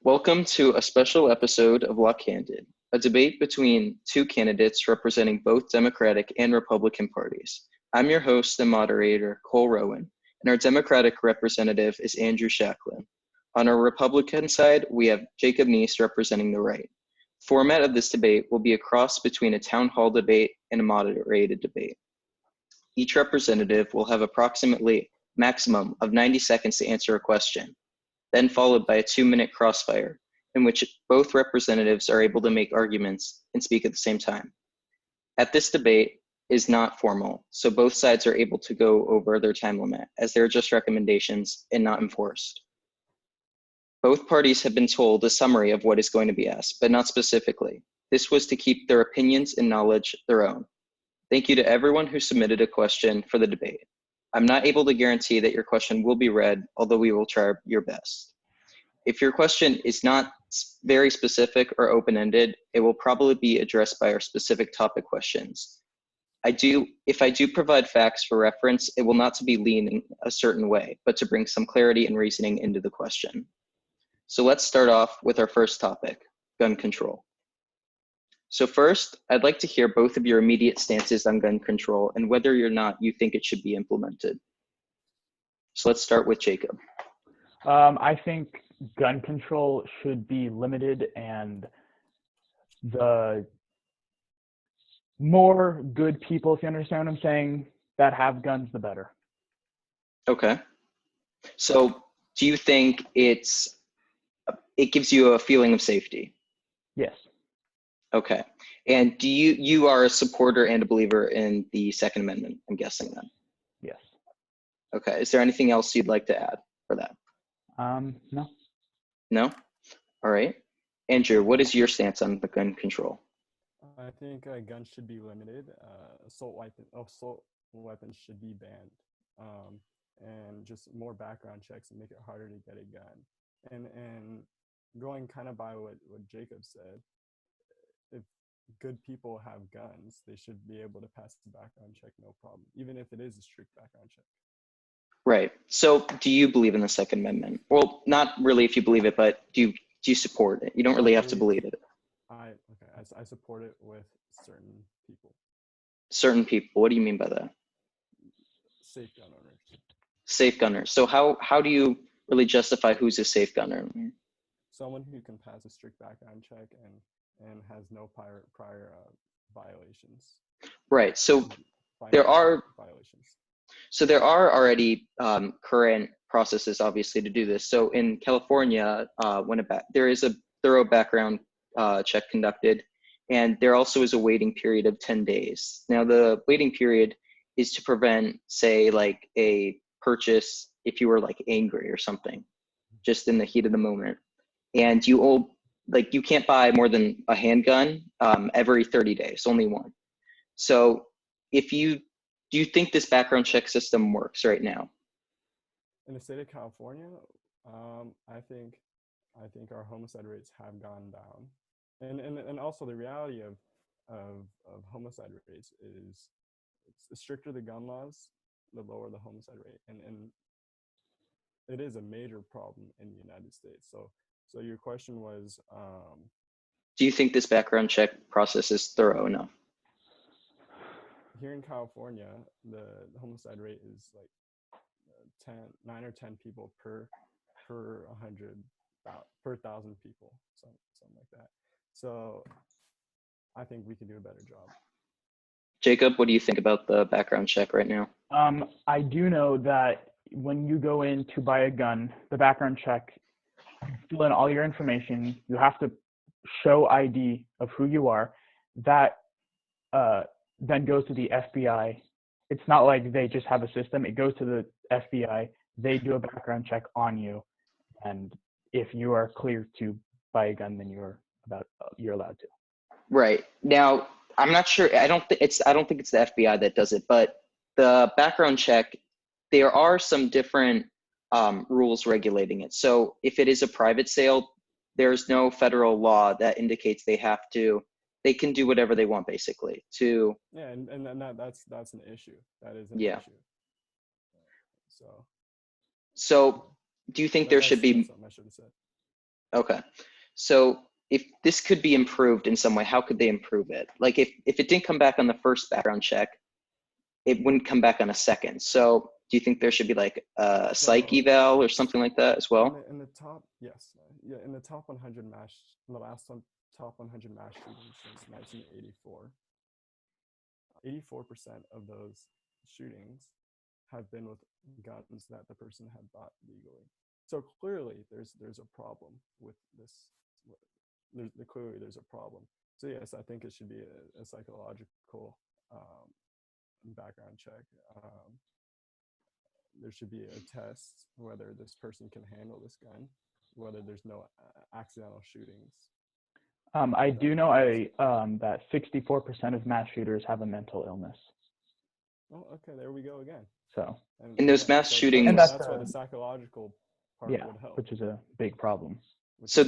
Welcome to a special episode of Candid, a debate between two candidates representing both Democratic and Republican parties. I'm your host and moderator, Cole Rowan, and our Democratic representative is Andrew Shaklan. On our Republican side, we have Jacob Nies representing the right. The format of this debate will be a cross between a town hall debate and a moderated debate. Each representative will have approximately maximum of 90 seconds to answer a question, then followed by a 2-minute crossfire, in which both representatives are able to make arguments and speak at the same time. This debate is not formal, so both sides are able to go over their time limit, as they're just recommendations and not enforced. Both parties have been told a summary of what is going to be asked, but not specifically. This was to keep their opinions and knowledge their own. Thank you to everyone who submitted a question for the debate. I'm not able to guarantee that your question will be read, although we will try your best. If your question is not very specific or open-ended, it will probably be addressed by our specific topic questions. If I do provide facts for reference, it will not to be leaning a certain way, but to bring some clarity and reasoning into the question. So let's start off with our first topic, gun control. So first, I'd like to hear both of your immediate stances on gun control and whether or not you think it should be implemented. So let's start with Jacob. I think gun control should be limited, and the more good people, if you understand what I'm saying, that have guns, the better. Okay. So do you think it gives you a feeling of safety? Yes. Okay. And do you are a supporter and a believer in the Second Amendment, I'm guessing then? Yes. Okay. Is there anything else you'd like to add for that? No. No? All right. Andrew, what is your stance on the gun control? I think guns should be limited. Assault weapons should be banned, and just more background checks and make it harder to get a gun. And going kind of by what Jacob said, if good people have guns, they should be able to pass the background check no problem, even if it is a strict background check. Right. So do you believe in the Second Amendment? Well, not really if you believe it, but do you support it? You don't really have to believe it. I support it with certain people. Certain people. What do you mean by that? Safe gun owners. Safe gunners. So how do you really justify who's a safe gunner? Someone who can pass a strict background check and has no prior violations. Right. So there are violations. So there are already current processes, obviously, to do this. So in California, there is a thorough background check conducted, and there also is a waiting period of 10 days. Now, the waiting period is to prevent, say, like a purchase if you were like angry or something, just in the heat of the moment. And you can't buy more than a handgun every 30 days, only one. So do you think this background check system works right now? In the state of California, I think our homicide rates have gone down, and also the reality of homicide rates is the stricter the gun laws, the lower the homicide rate, and it is a major problem in the United States. So your question was, do you think this background check process is thorough enough? Here in California, the homicide rate is like 9 or 10 people per 1,000 people, something like that. So I think we can do a better job. Jacob, what do you think about the background check right now? I do know that when you go in to buy a gun, the background check, fill in all your information. You have to show ID of who you are. That then goes to the FBI. It's not like they just have a system. It goes to the FBI. They do a background check on you, and if you are clear to buy a gun, then you're allowed to. Right. Now, I'm not sure. I don't think it's the FBI that does it, but the background check, there are some different rules regulating it. So if it is a private sale, there's no federal law that indicates they can do whatever they want, basically. And that's an issue. That is an issue. So do you think there should be? Something I should have said. Okay. So if this could be improved in some way, how could they improve it? Like if it didn't come back on the first background check, it wouldn't come back on a second. So do you think there should be like a psych So eval or something like that as well? in the top, yes, yeah, in the top 100 mass, in the last top 100 mass shootings since 1984, 84% of those shootings have been with guns that the person had bought legally. So clearly, there's a problem with this. Clearly there's a problem. So yes, I think it should be a psychological background check. There should be a test whether this person can handle this gun, whether there's no accidental shootings. I do know that 64% of mass shooters have a mental illness. Oh, okay, there we go again. So. In those mass so shootings, and that's why the psychological part would help. Which is a big problem. So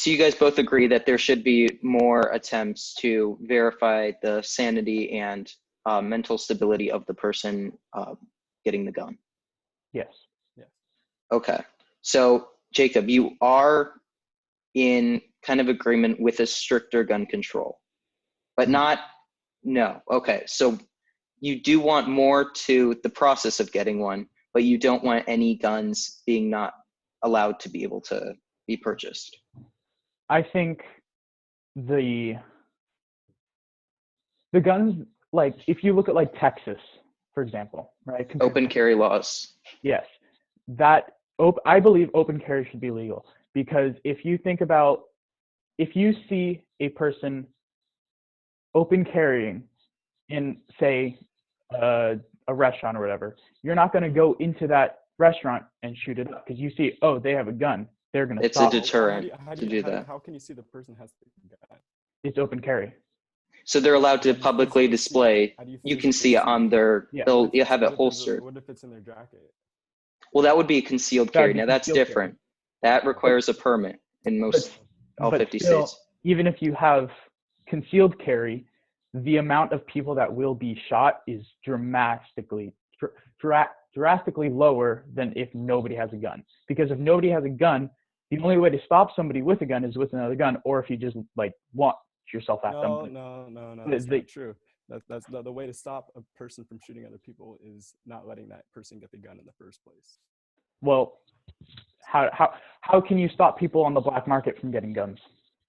you guys both agree that there should be more attempts to verify the sanity and mental stability of the person getting the gun. Yes. Yes. Okay. So Jacob, you are in kind of agreement with a stricter gun control, but not, no. Okay. So you do want more to the process of getting one, but you don't want any guns being not allowed to be able to be purchased. I think the guns, like if you look at like Texas, for example, right? Open carry laws. Yes, I believe open carry should be legal, because if you think about, if you see a person open carrying in, say, a restaurant or whatever, you're not going to go into that restaurant and shoot it up because you see, oh, they have a gun. They're going to It's stop. a deterrent to do that. How can you see the person has the gun? It's open carry. So they're allowed to publicly display. You can see it on their, they'll have it holstered. What if it's in their jacket? Well, that would be a concealed carry. Now that's different. That requires a permit in all 50 states. Even if you have concealed carry, the amount of people that will be shot is drastically lower than if nobody has a gun. Because if nobody has a gun, the only way to stop somebody with a gun is with another gun, or if you just like launch yourself at somebody. No, that's not true. That's the way to stop a person from shooting other people is not letting that person get the gun in the first place. Well, how can you stop people on the black market from getting guns?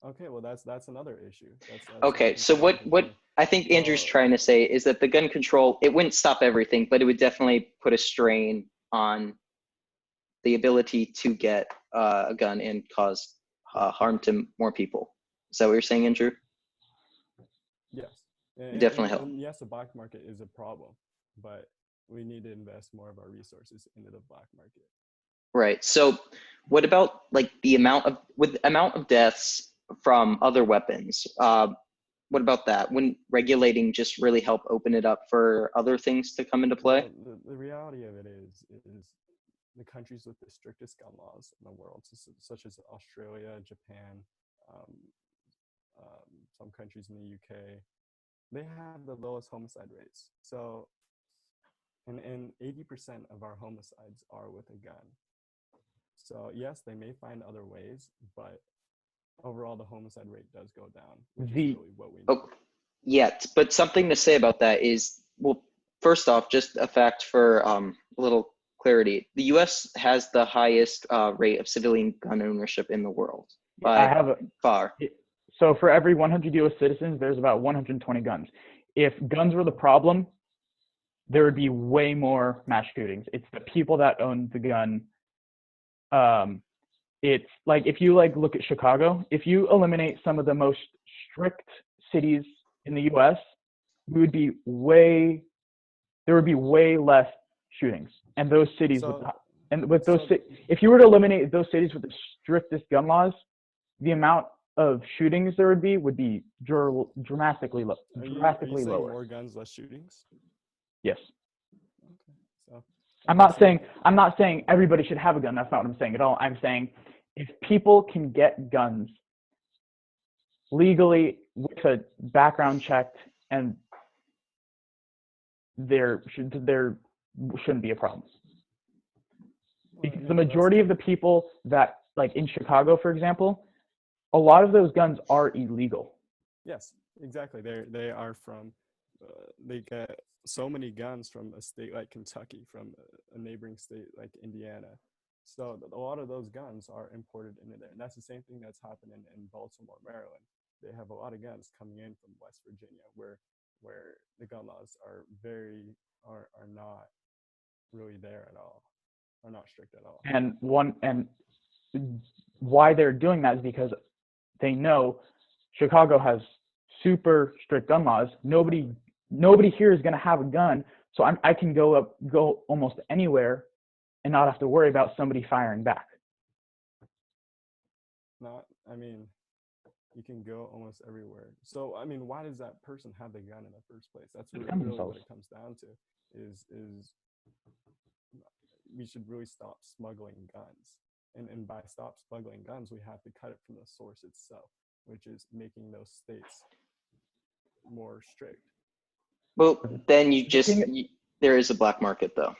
Okay, well that's another issue. That's okay, so what I think Andrew's trying to say is that the gun control, it wouldn't stop everything, but it would definitely put a strain on the ability to get a gun and cause harm to more people. Is that what you're saying, Andrew? Yes. Definitely help. Yes, the black market is a problem, but we need to invest more of our resources into the black market. Right. So what about like the amount of deaths from other weapons? What about that? Wouldn't regulating just really help open it up for other things to come into play? Well, the reality of it is the countries with the strictest gun laws in the world, such as Australia, Japan, some countries in the UK, they have the lowest homicide rates. So, and 80% of our homicides are with a gun. So yes, they may find other ways, but overall the homicide rate does go down, which is really what we need. Oh, yeah, but something to say about that is, well, first off, just a fact for a little clarity. The U.S. has the highest rate of civilian gun ownership in the world by far. So for every 100 U.S. citizens, there's about 120 guns. If guns were the problem, there would be way more mass shootings. It's the people that own the gun. It's like if you like look at Chicago, if you eliminate some of the most strict cities in the U.S., there would be way less shootings. And those cities, if you were to eliminate those cities with the strictest gun laws, the amount of shootings there would be dramatically lower. More guns, less shootings? Yes. Okay. So I'm not saying everybody should have a gun. That's not what I'm saying at all. I'm saying if people can get guns legally with a background checked, and there shouldn't be a problem. Because the majority of the people that like in Chicago, for example, a lot of those guns are illegal. Yes, exactly. They are from. They get so many guns from a state like Kentucky, from a neighboring state like Indiana. So a lot of those guns are imported into there, and that's the same thing that's happening in Baltimore, Maryland. They have a lot of guns coming in from West Virginia, where the gun laws are not really there at all, are not strict at all. And why they're doing that is because they know Chicago has super strict gun laws. Nobody here is going to have a gun, so I can go almost anywhere and not have to worry about somebody firing back. I mean, you can go almost everywhere. So, I mean, why does that person have the gun in the first place? That's really what it comes down to. Is we should really stop smuggling guns, and by stop smuggling guns, we have to cut it from the source itself, which is making those states more strict. Well, then there is a black market, though.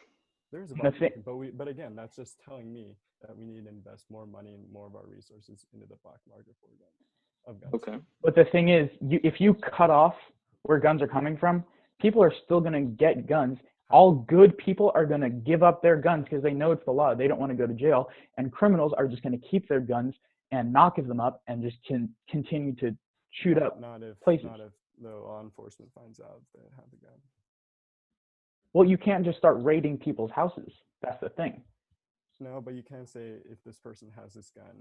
There is a black market, but again, that's just telling me that we need to invest more money and more of our resources into the black market for guns. Okay. But the thing is, if you cut off where guns are coming from, people are still going to get guns. All good people are going to give up their guns because they know it's the law. They don't want to go to jail. And criminals are just going to keep their guns and not give them up and just continue to shoot up places. Not if the law enforcement finds out they have the gun. Well, you can't just start raiding people's houses. That's the thing. No, but you can say if this person has this gun,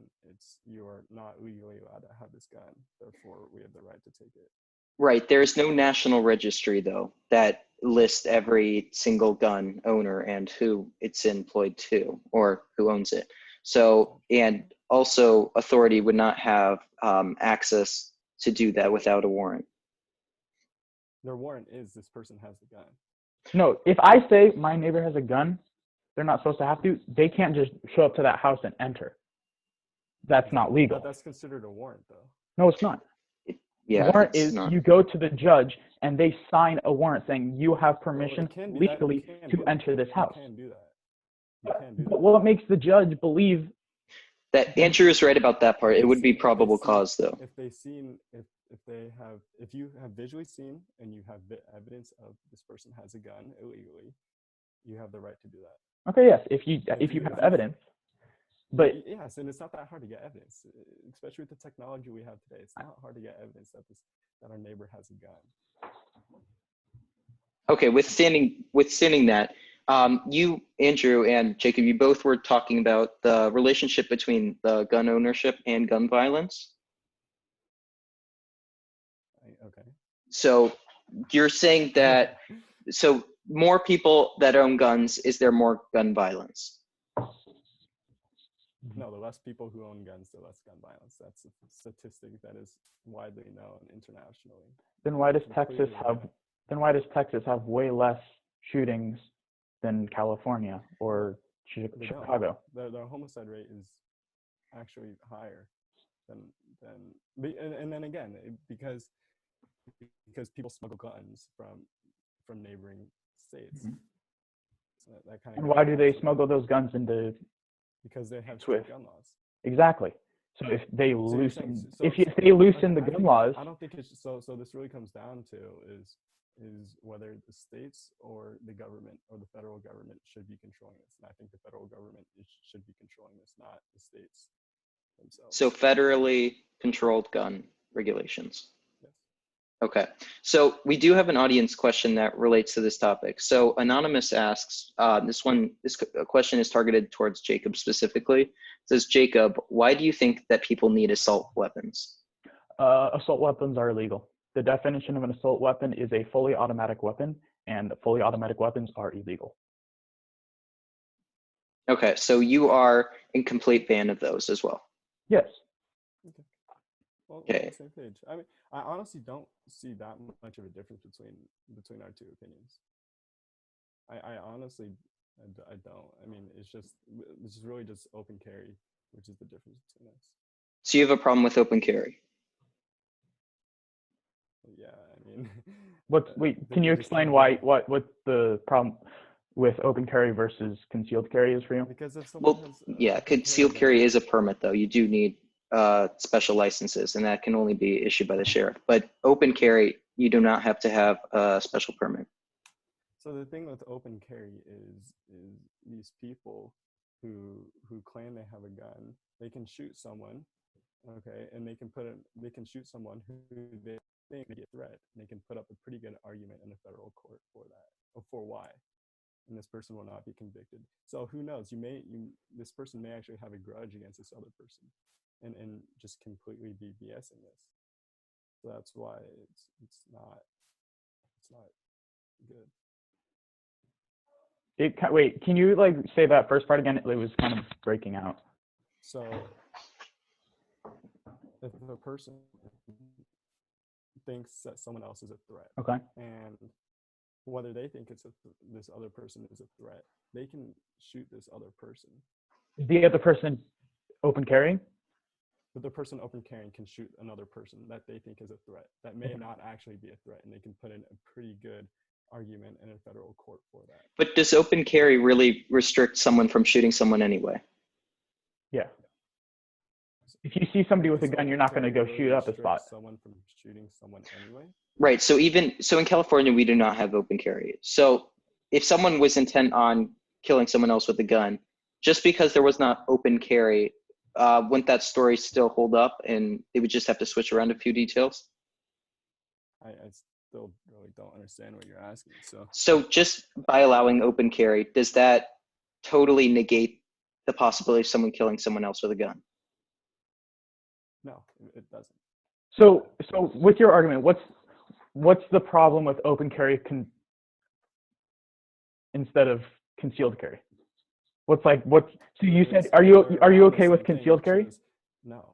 you're not legally allowed to have this gun. Therefore, we have the right to take it. Right. There is no national registry, though, that lists every single gun owner and who it's employed to or who owns it. So, and also authority would not have access to do that without a warrant. Their warrant is this person has the gun. No, if I say my neighbor has a gun, they're not supposed to have to. They can't just show up to that house and enter. That's not legal. But that's considered a warrant, though. No, it's not. Yeah, warrant is not. You go to the judge and they sign a warrant saying you have permission legally to enter this house. You can do that. You can do that. But what makes the judge believe that Andrew is right about that part? It would be probable cause, though. If you have visually seen and you have evidence of this person has a gun illegally, you have the right to do that. Okay, yes, if you have evidence. But yes, and it's not that hard to get evidence, especially with the technology we have today. It's not hard to get evidence that our neighbor has a gun. Okay, withstanding that, you, Andrew, and Jacob, you both were talking about the relationship between the gun ownership and gun violence. Okay. So you're saying that so more people that own guns, is there more gun violence? No, the less people who own guns, the less gun violence. That's a statistic that is widely known internationally. Then why does Texas have way less shootings than California or Chicago? The homicide rate is actually higher than and then again, because people smuggle guns from neighboring states. Mm-hmm. So that kind of. And why do they smuggle those guns into? Because they have strict gun laws. Exactly. So if they loosen the gun laws, I don't think it's so. So this really comes down to is whether the states or the government or the federal government should be controlling this. And I think the federal government should be controlling this, not the states themselves. So federally controlled gun regulations. Yes. Okay, so we do have an audience question that relates to this topic. So Anonymous asks, this question is targeted towards Jacob specifically. It says, Jacob, why do you think that people need assault weapons? Assault weapons are illegal. The definition of an assault weapon is a fully automatic weapon, and fully automatic weapons are illegal. Okay, so you are in complete ban of those as well? Yes. Okay. Well, we're on the same page. I mean, I honestly don't see that much of a difference between our two opinions. I honestly, I don't. I mean, it's really just open carry, which is the difference between us. So you have a problem with open carry? Yeah, I mean. Can you explain what's the problem? with open carry versus concealed carry is for you? Because if someone Well, has yeah, open concealed then carry is a permit though. You do need special licenses, and that can only be issued by the sheriff. But open carry, you do not have to have a special permit. So the thing with open carry is these people who claim they have a gun, they can shoot someone, okay, and they can shoot someone who they think may be a threat, and they can put up a pretty good argument in a federal court for that, or for why, and this person will not be convicted. So who knows? This person may actually have a grudge against this other person, and just completely be BSing this. So that's why it's not good. Wait, can you like say that first part again? It was kind of breaking out. So if a person thinks that someone else is a threat, Okay. and whether they think this other person is a threat, they can shoot this other person. Is the other person open carrying? But the person open carrying can shoot another person that they think is a threat that may not actually be a threat, and they can put in a pretty good argument in a federal court for that. But does open carry really restrict someone from shooting someone anyway? Yeah. If you see somebody with a So gun, you're open not going to carry go really shoot up the spot. restricts someone from shooting someone anyway. Right. So in California, we do not have open carry. So if someone was intent on killing someone else with a gun, just because there was not open carry, wouldn't that story still hold up, and they would just have to switch around a few details? I still really don't understand what you're asking. So just by allowing open carry, does that totally negate the possibility of someone killing someone else with a gun? No, it doesn't. So with your argument, what's the problem with open carry instead of concealed carry? So you said, are you okay with concealed carry? No.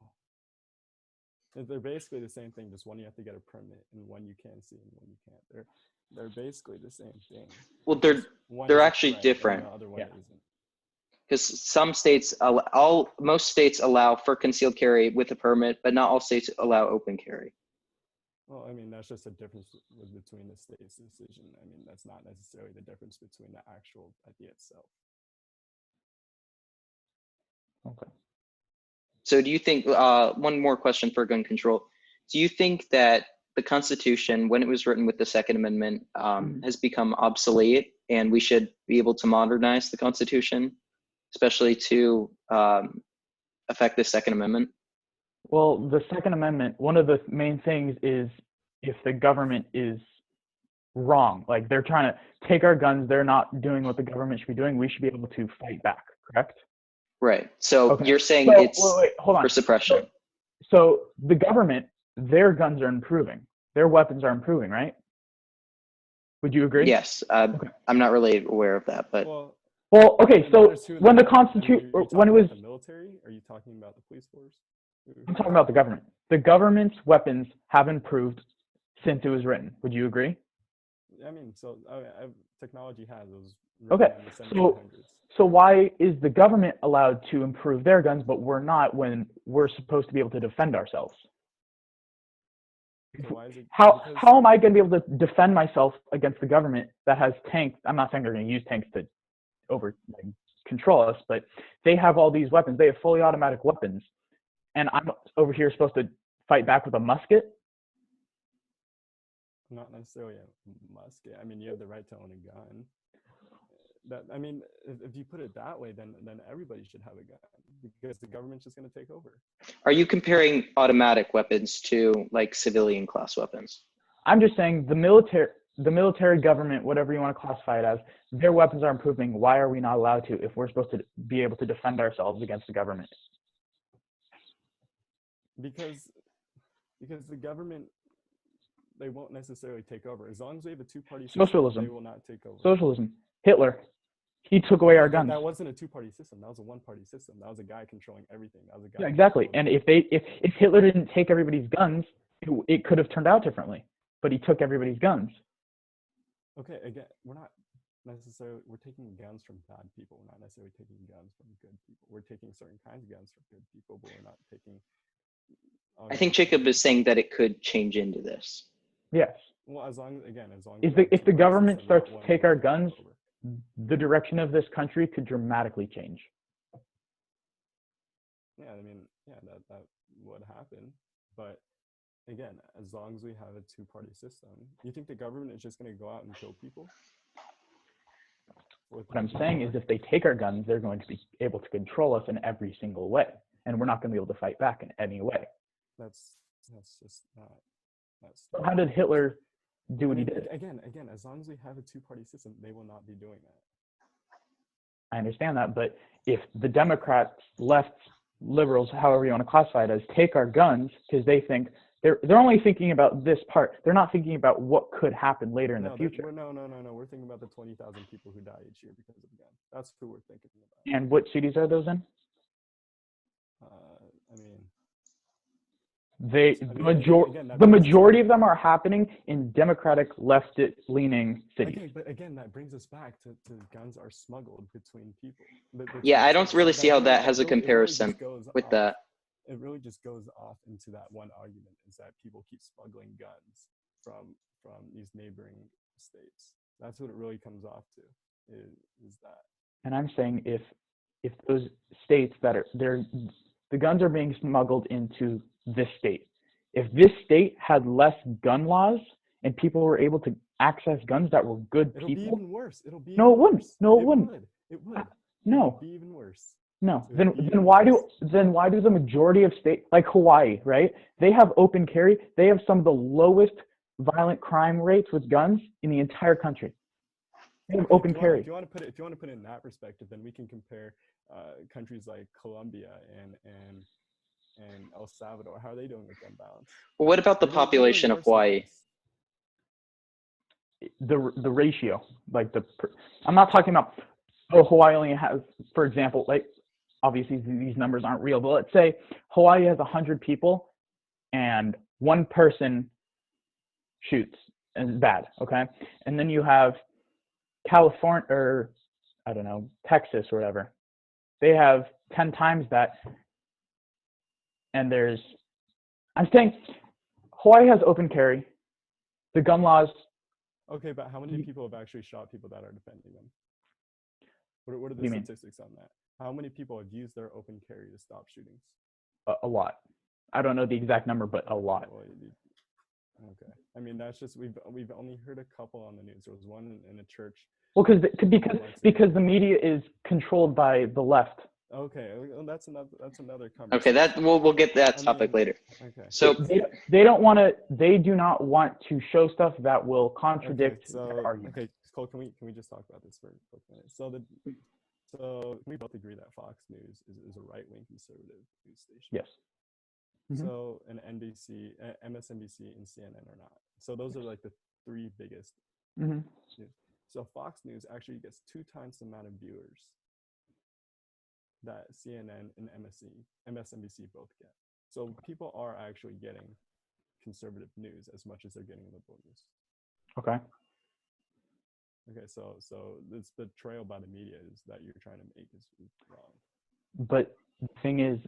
They're basically the same thing, just one you have to get a permit, and one you can see and one you can't. They're basically the same thing. Well, they're actually different. The other one isn't. Because some states, most states allow for concealed carry with a permit, but not all states allow open carry. Well, I mean, that's just a difference between the state's decision. I mean, that's not necessarily the difference between the actual idea itself. Okay. So do you think, one more question for gun control, do you think that the Constitution, when it was written with the Second Amendment, has become obsolete, and we should be able to modernize the Constitution, especially to affect the Second Amendment? Well, the Second Amendment, one of the main things is if the government is wrong, like they're trying to take our guns, they're not doing what the government should be doing, we should be able to fight back, correct? Right. So Okay. you're saying it's hold on. for suppression. So the government, their guns are improving. Their weapons are improving, right? Would you agree? Yes. Okay. I'm not really aware of that, but Well, okay. So when the Constitution, when it was the military, are you talking about the police force? I'm talking about the government. The government's weapons have improved since it was written. Would you agree? I mean, so technology has those. Okay. In the 1700s. So why is the government allowed to improve their guns, but we're not when we're supposed to be able to defend ourselves? So why is it, how am I going to be able to defend myself against the government that has tanks? I'm not saying they're going to use tanks to control us, but they have all these weapons. They have fully automatic weapons, and I'm over here supposed to fight back with a musket? Not necessarily a musket. I mean, you have the right to own a gun. I mean, if you put it that way, then everybody should have a gun, because the government's just going to take over. Are you comparing automatic weapons to like civilian class weapons? I'm just saying the military government, whatever you want to classify it as, their weapons are improving. Why are we not allowed to if we're supposed to be able to defend ourselves against the government? Because the government, they won't necessarily take over. As long as we have a two-party system, Socialism. they will not take over. Socialism. Hitler. He took away our guns. That wasn't a two-party system. That was a one-party system. That was a guy controlling everything. That was a guy. Yeah, exactly. And if Hitler didn't take everybody's guns, it could have turned out differently. But he took everybody's guns. Okay, again, we're taking guns from bad people. We're not necessarily taking guns from good people. We're taking certain kinds of guns from good people, but we're not taking. I think Jacob is saying that it could change into this. Yes. Well, as long as if the government starts to take our guns, the direction of this country could dramatically change. Yeah, I mean, yeah, that would happen. But again, as long as we have a two-party system, you think the government is just going to go out and kill people? What I'm saying is if they take our guns, they're going to be able to control us in every single way. And we're not going to be able to fight back in any way. That's just not. So how did Hitler do what he did? Again, as long as we have a two-party system, they will not be doing that. I understand that, but if the Democrats, lefts, liberals, however you want to classify it as, take our guns because they think they're only thinking about this part. They're not thinking about what could happen later in the future. No. We're thinking about the 20,000 people who die each year because of guns. That's who we're thinking about. And what cities are those in? I mean, the majority of them are happening in Democratic left-leaning cities. Okay, but again, that brings us back to guns are smuggled between people. Yeah, I don't really see how that has a comparison with that. It really just goes off into that one argument, is that people keep smuggling guns from these neighboring states. That's what it really comes off to, is that. And I'm saying if those states that are the guns are being smuggled into this state. If this state had less gun laws and people were able to access guns that were good people, it'll be even worse. It wouldn't. No, it wouldn't. It would. No. It would be even worse. No. Then why do the majority of states like Hawaii, right? They have open carry. They have some of the lowest violent crime rates with guns in the entire country. They have open carry. If you want to put it in that perspective, then we can compare countries like Colombia and El Salvador. How are they doing with gun balance? Well, what about the population of Hawaii? The ratio, like I'm not talking about, Hawaii only has, for example, like obviously these numbers aren't real, but let's say Hawaii has 100 people and one person shoots and it's bad, okay? And then you have California, or I don't know, Texas or whatever. They have 10 times that. And I'm saying Hawaii has open carry. The gun laws. Okay, but how many people have actually shot people that are defending them? What are the statistics on that? How many people have used their open carry to stop shootings? A lot. I don't know the exact number, but a lot. Okay. I mean, that's just, we've only heard a couple on the news. There was one in a church. Well, because the media is controlled by the left. Okay, well, that's another conversation. Okay, we'll get that topic later. Okay. So they do not want to show stuff that will contradict their argument. Okay, Cole, can we just talk about this for a quick minute? So we both agree that Fox News is a right-wing conservative news station. Yes. Mm-hmm. So and NBC, MSNBC, and CNN are not. So those are like the three biggest news. So Fox News actually gets 2 times the amount of viewers that CNN and MSNBC both get. So people are actually getting conservative news as much as they're getting liberal news. Okay. Okay, so it's the trail by the media is that you're trying to make is wrong. But the thing is,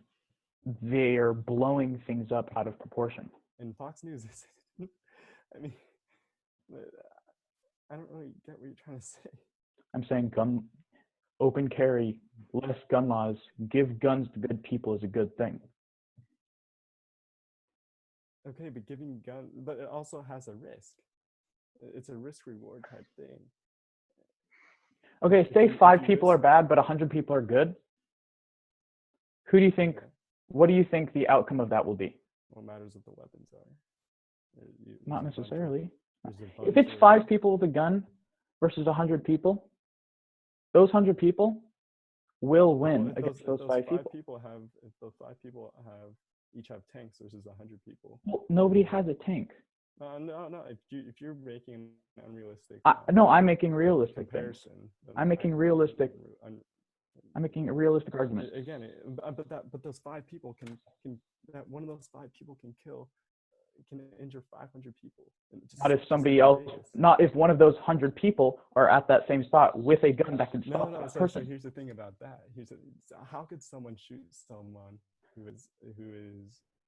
they are blowing things up out of proportion. And Fox News is, I mean, I don't really get what you're trying to say. I'm saying open carry, less gun laws, give guns to good people is a good thing. Okay, but giving guns, but it also has a risk. It's a risk-reward type thing. Okay, say 5 people are bad, but 100 people are good. Who do you think? What do you think the outcome of that will be? What matters what the weapons are? Not necessarily. If it's 5 people with a gun versus 100 people, those 100 people will win against those 5 people. If those 5 people each have tanks versus 100 people. Well, nobody has a tank. No. If you're making an unrealistic. I'm making realistic comparison. I'm making realistic. I'm making a realistic argument. Again, but those 5 people can that one of those 5 people can injure 500 people. Not if somebody else. Not if one of those 100 people are at that same spot with a gun that can stop that person. So here's the thing about that. How could someone shoot someone who is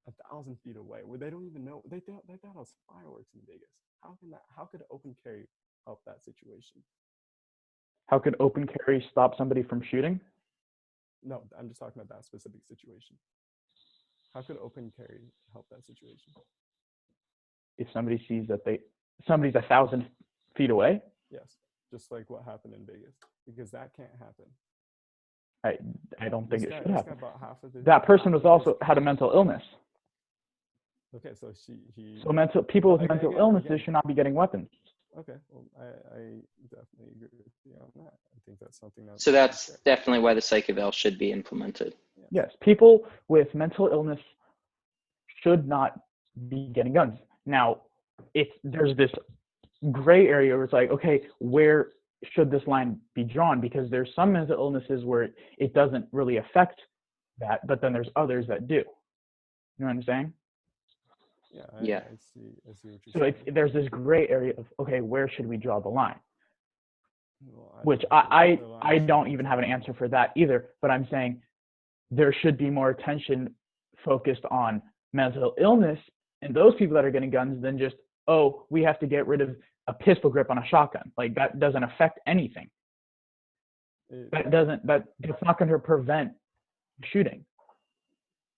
1,000 feet away where they don't even know they thought it was fireworks in Vegas? How could open carry help that situation? How could open carry stop somebody from shooting? No, I'm just talking about that specific situation. How could open carry help that situation? If somebody sees that somebody's 1,000 feet away, Yes, just like what happened in Vegas, because that can't happen. I don't think it should happen. That That person was also had a mental illness. Okay, so he. So people with mental illnesses should not be getting weapons. Okay, well, I definitely agree with you on that. I think that's something that. So that's definitely why the psych eval should be implemented. Yes, people with mental illness should not be getting guns. Now, there's this gray area where it's like, okay, where should this line be drawn? Because there's some mental illnesses where it doesn't really affect that, but then there's others that do. You know what I'm saying? Yeah, I see what you're So saying. there's this gray area of, okay, where should we draw the line? Well, Which I don't even have an answer for that either, but I'm saying there should be more attention focused on mental illness and those people that are getting guns than just, oh, we have to get rid of a pistol grip on a shotgun. Like, that doesn't affect anything. That's not going to prevent shooting.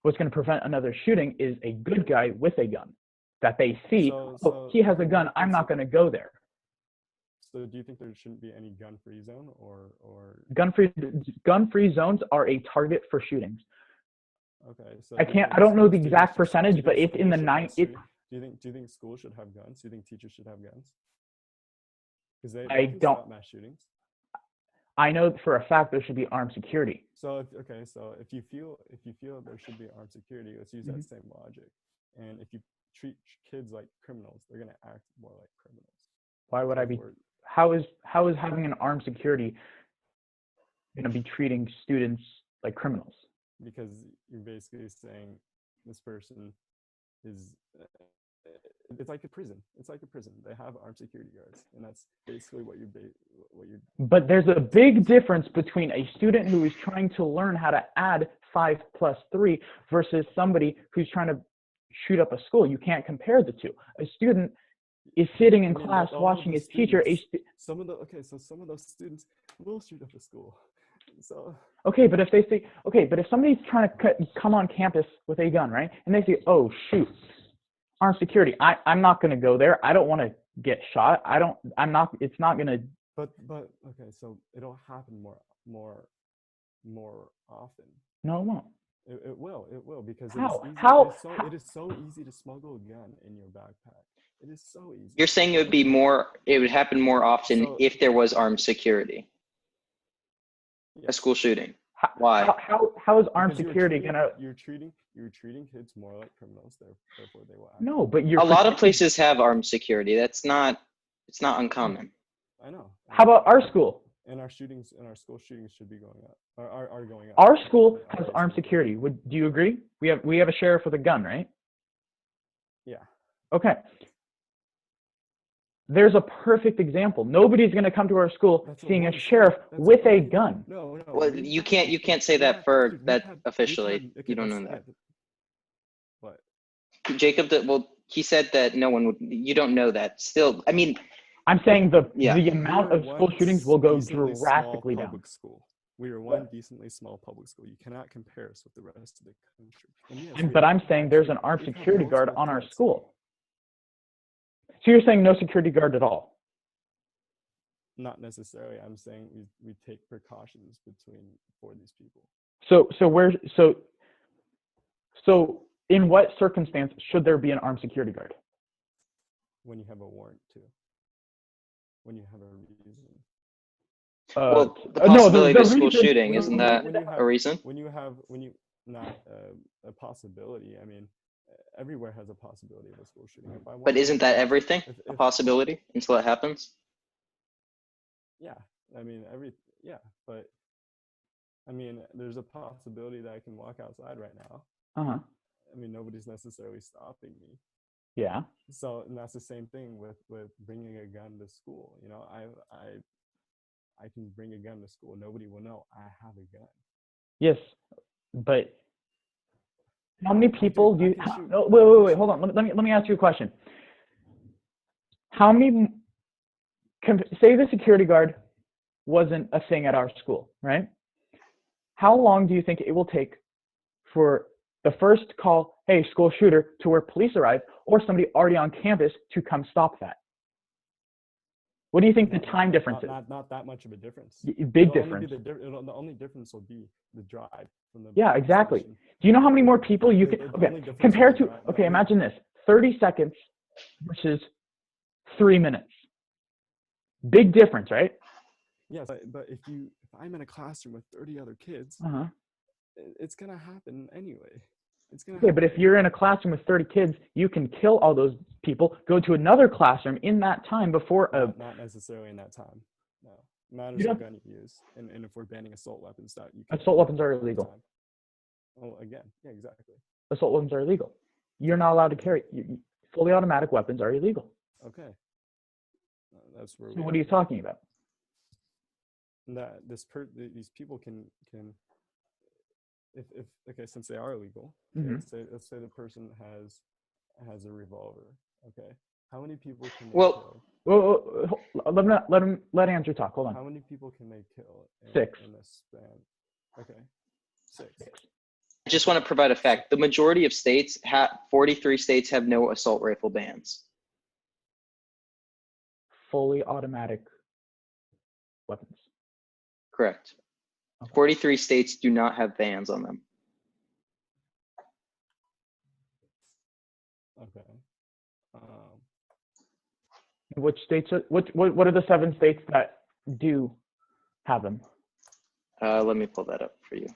What's going to prevent another shooting is a good guy with a gun that they see, he has a gun, I'm not going to go there. So do you think there shouldn't be any gun-free zone or gun-free zones are a target for shootings. Okay, so I don't know the exact percentage, but it's in the Do you think schools should have guns? Do you think teachers should have guns? Because they can stop mass shootings. I know for a fact there should be armed security. So if you feel there should be armed security, let's use that same logic. And if you treat kids like criminals, they're gonna act more like criminals. Why would I be? How is having an armed security gonna be treating students like criminals? Because you're basically saying this person is. It's like a prison. It's like a prison. They have armed security guards, and that's basically what you're. But there's a big difference between a student who is trying to learn how to add 5 + 3 versus somebody who's trying to shoot up a school. You can't compare the two. A student is sitting in class watching his teacher. Some of those students will shoot up a school. So. Okay, but if somebody's trying to come on campus with a gun, right, and they say, oh shoot, armed security, I'm not going to go there. I don't want to get shot. It's not going to. But okay, so it'll happen more often. No, it won't. It will because it is so easy to smuggle a gun in your backpack. It is so easy. You're saying it would happen more often if there was armed security. Yes. A school shooting. Why? How is armed security gonna? You're treating kids more like criminals. Therefore, they will act. No, but a lot of places have armed security. It's not uncommon. I know. How about our school? And our school shootings should be going up. Are going up. Our school has armed security. Do you agree? We have a sheriff with a gun, right? Yeah. Okay. There's a perfect example. Nobody's going to come to our school seeing a sheriff with a gun. No. Well, you can't say that officially. You don't know that. What? Jacob, he said that no one would. You don't know that. Still, I mean. I'm saying the amount of school shootings will go drastically down. We are one decently small public school. You cannot compare us with the rest of the country. But I'm saying there's an armed security guard on our school. So you're saying no security guard at all? Not necessarily. I'm saying we take precautions for these people. So in what circumstance should there be an armed security guard? When you have a warrant to. When you have a reason. Well, the possibility of a school shooting, isn't that a reason? Not a possibility. I mean, everywhere has a possibility of a school shooting. But isn't that everything a possibility until it happens? Yeah, I mean but I mean, there's a possibility that I can walk outside right now. I mean, nobody's necessarily stopping me. Yeah. So, and that's the same thing with bringing a gun to school. You know, I can bring a gun to school. Nobody will know I have a gun. Yes, but how many people do you? Wait, hold on. Let me ask you a question. How many? Say the security guard wasn't a thing at our school, right? How long do you think it will take for the first call, hey, school shooter, to where police arrive, or somebody already on campus to come stop that? What do you think the time difference is? Not that much of a difference. Big difference. The only difference will be the drive from the Yeah, exactly. station. Do you know how many more people you can, okay, compared to, okay, imagine this, 30 seconds versus 3 minutes. Big difference, right? Yes, but if I'm in a classroom with 30 other kids, it's gonna happen anyway. It's gonna. Okay, but if you're in a classroom with 30 kids, you can kill all those people, go to another classroom in that time before not necessarily in that time. No, it matters what gun you use, and if we're banning assault weapons, that you can. Assault weapons are illegal. Well, again, yeah, exactly. Assault weapons are illegal. You're not allowed to carry. Fully automatic weapons are illegal. Okay. That's where. So what are you talking about? That these people can if okay, since they are illegal, okay, let's say the person has a revolver. Okay, how many people can they kill? Well, let Andrew talk. Hold on. How many people can they kill? 6 in a span. Okay, 6. I just want to provide a fact. The majority of states 43 states have no assault rifle bans. Fully automatic weapons. Correct. 43 states do not have bans on them. Okay. Which states are, what are the 7 states that do have them? Let me pull that up for you.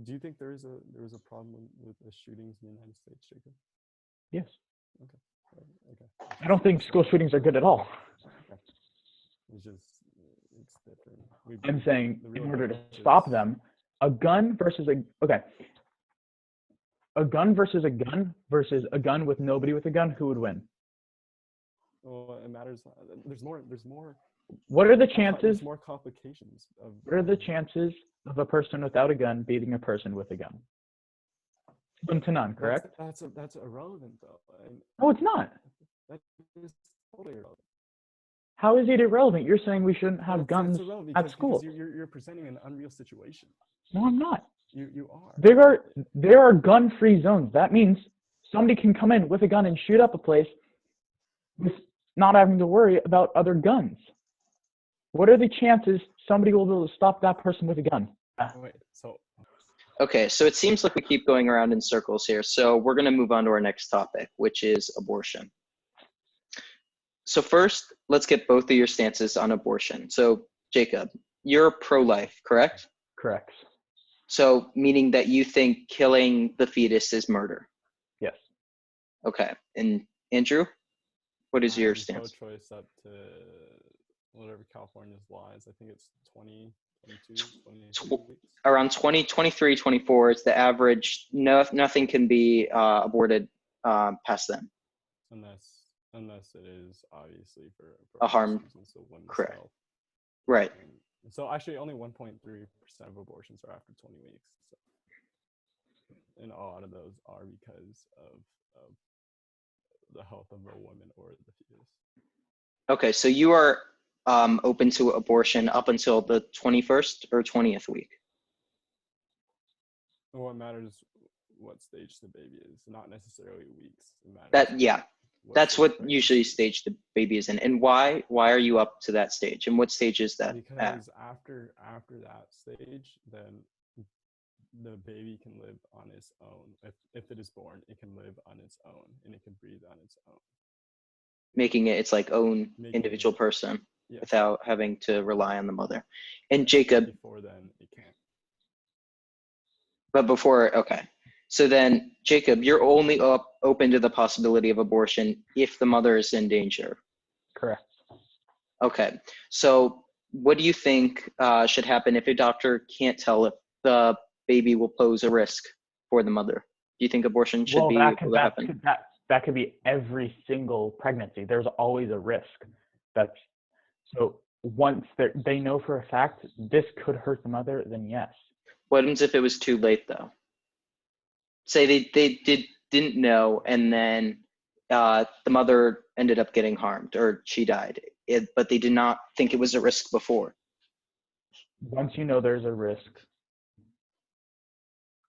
Do you think there is a problem with the shootings in the United States, Jacob? Yes. Okay. Okay. I don't think school shootings are good at all. Okay. It's different. I'm saying in order to stop them, a gun versus a gun versus a gun with nobody with a gun, who would win? Well, it matters. There's more. What are the chances? There's more complications. What are the chances of a person without a gun beating a person with a gun? Slim to none, correct? That's irrelevant, though. No, it's not. That is totally irrelevant. How is it irrelevant? You're saying we shouldn't have guns at school. Because you're presenting an unreal situation. No, I'm not. You are. There are gun-free zones. That means somebody can come in with a gun and shoot up a place with not having to worry about other guns. What are the chances somebody will be able to stop that person with a gun? Okay, so it seems like we keep going around in circles here. So we're going to move on to our next topic, which is abortion. So first, let's get both of your stances on abortion. So Jacob, you're pro-life, correct? Correct. So meaning that you think killing the fetus is murder? Yes. Okay. And Andrew, what is your stance? Pro-choice up to whatever California's law is. I think it's 22 weeks. Around 23, 24 is the average. Nothing can be aborted past then. Unless it is obviously for a harm. Correct. Health. Right. So actually only 1.3% of abortions are after 20 weeks. So, and a lot of those are because of the health of the woman or the fetus. Okay, so you are open to abortion up until the 21st or 20th week? What matters what stage the baby is, not necessarily weeks. That's what usually stage the baby is in. And why are you up to that stage? And what stage is that? Because after that stage, then the baby can live on its own. If it is born, it can live on its own and it can breathe on its own. Making it its like own individual person without having to rely on the mother. And Jacob. Before then, it can't. But before, okay. So then, Jacob, you're only open to the possibility of abortion if the mother is in danger. Correct. Okay. So what do you think should happen if a doctor can't tell if the baby will pose a risk for the mother? Do you think abortion should be able to happen? That could be every single pregnancy. There's always a risk. So once they know for a fact this could hurt the mother, then yes. What happens if it was too late, though? say didn't know, and then the mother ended up getting harmed or she died, but they did not think it was a risk before. Once you know there's a risk,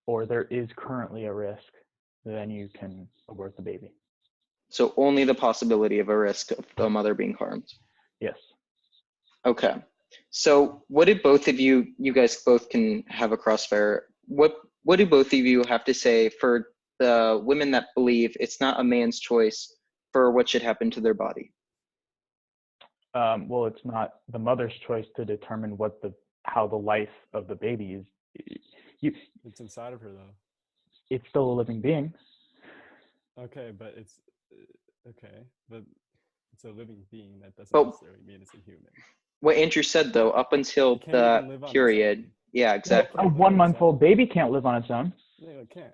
or there is currently a risk, then you can abort the baby. So only the possibility of a risk of the mother being harmed. Yes. Okay. So what did both of you guys both can have a crossfire. What do both of you have to say for the women that believe it's not a man's choice for what should happen to their body? Well, it's not the mother's choice to determine how the life of the baby is. It's inside of her though. It's still a living being. Okay, but it's a living being. That doesn't But necessarily mean it's a human. what Andrew said though, up until It can't even live the on its period, own. yeah, exactly. A 1-month-old baby can't live on its own. No, it can't.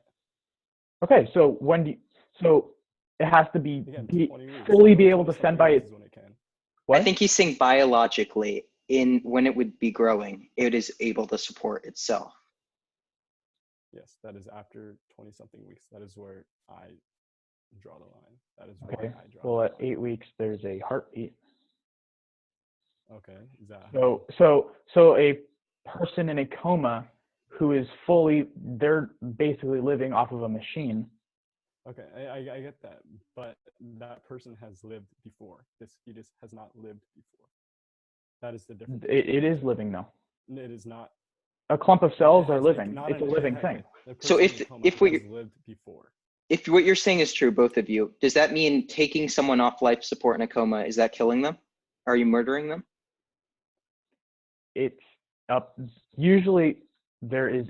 Okay, so so it has to be, Again, 20 weeks. fully be able to fend by it. it. When it can. What? I think he's saying biologically, when it would be growing, it is able to support itself. Yes, that is after 20-something weeks. That is where I draw the line. That is Okay. why I draw Well, the at line. 8 weeks, there's a heartbeat. Okay, is that So a person in a coma who is they're basically living off of a machine. okay? I get that, but that person has lived before. This fetus has not lived before. That is the difference. It is living though. It is not. A clump of cells are Has- living. not It's a an- living thing. the So person in coma if what has you're lived before. if what you're saying is true, both of you, does that mean taking someone off life support in a coma, is that killing them? Are you murdering them? It's up. Usually there is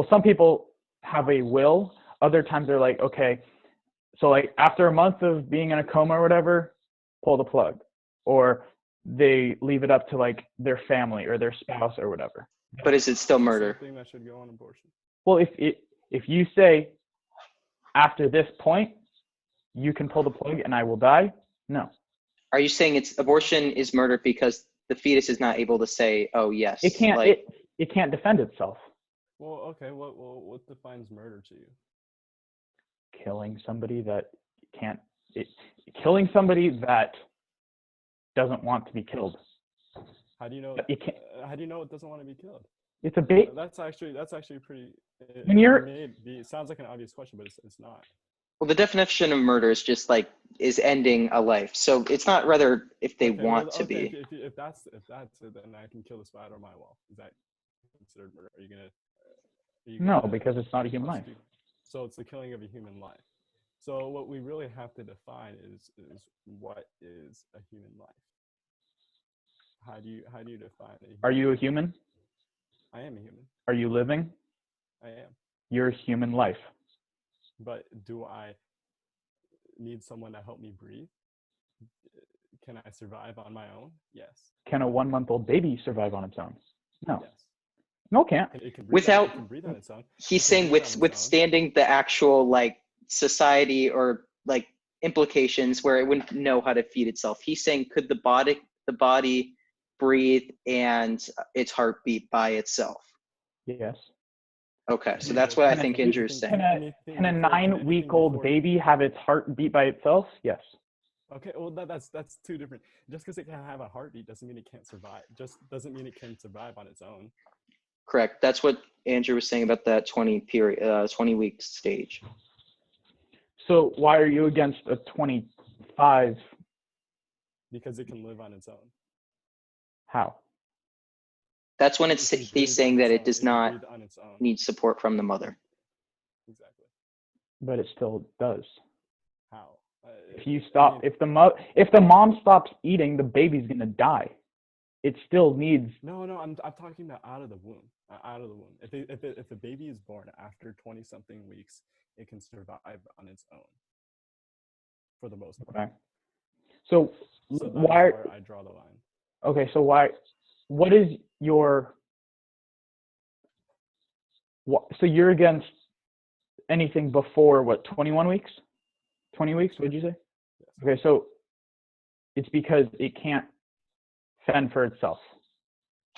some people have a will. Other times they're like, okay, so like after a month of being in a coma or whatever, pull the plug. Or they leave it up to like their family or their spouse or whatever. But is it still That's the murder? same thing that should go on abortion. Well, if you say after this point you can pull the plug and I will die, no. Are you saying abortion is murder because the fetus is not able to say, oh yes? It can't. Like, It can't defend itself. Well, okay. What defines murder to you? Killing somebody that can't. Killing somebody that doesn't want to be killed. How do you know? It can't. How do you know it doesn't want to be killed? It's a bait. That's actually pretty. When you're- it sounds like an obvious question, but it's not. well, the definition of murder is just like is ending a life. So it's not rather if they want to be. If that's it, then I can kill the spider on my wall. Is that considered murder? Are you gonna? No, because it's not a human life. So it's the killing of a human life. So what we really have to define is what is a human life. How do you define it? Are you a human? I am a human. Are you living? I am. You're a human life. But do I need someone to help me breathe? Can I survive on my own? Yes. Can a 1-month-old baby survive on its own? No. Yes. No, it can't. It can breathe Without- it can breathe on its own. He's It can saying breathe on its own. withstanding the actual like society or like implications where it wouldn't know how to feed itself. He's saying could the body breathe and its heart beat by itself? Yes. Okay, so that's what I Can think a- Andrew's saying. Can a 9-week-old baby have its heart beat by itself? Yes. Okay, well that's two different. Just because it can have a heartbeat doesn't mean it can't survive. Just doesn't mean it can survive on its own. Correct. That's what Andrew was saying about that 20 week stage. So why are you against a 25? Because it can live on its own. How? That's when It can he's breathe saying on that its it own. does can not breathe on its own. need support from the mother. Exactly. But it still does. How? If you stop, if the mom stops eating, the baby's gonna die. It still needs. No, I'm talking about out of the womb. Out of the womb. If the baby is born after 20-something weeks, it can survive on its own. For the most part. Okay. So So that's why? where I draw the line. Okay. So why? What is your? So you're against anything before what? 21 weeks? 20 weeks? What did you say? Yes. Okay. So it's because it can't fend for itself.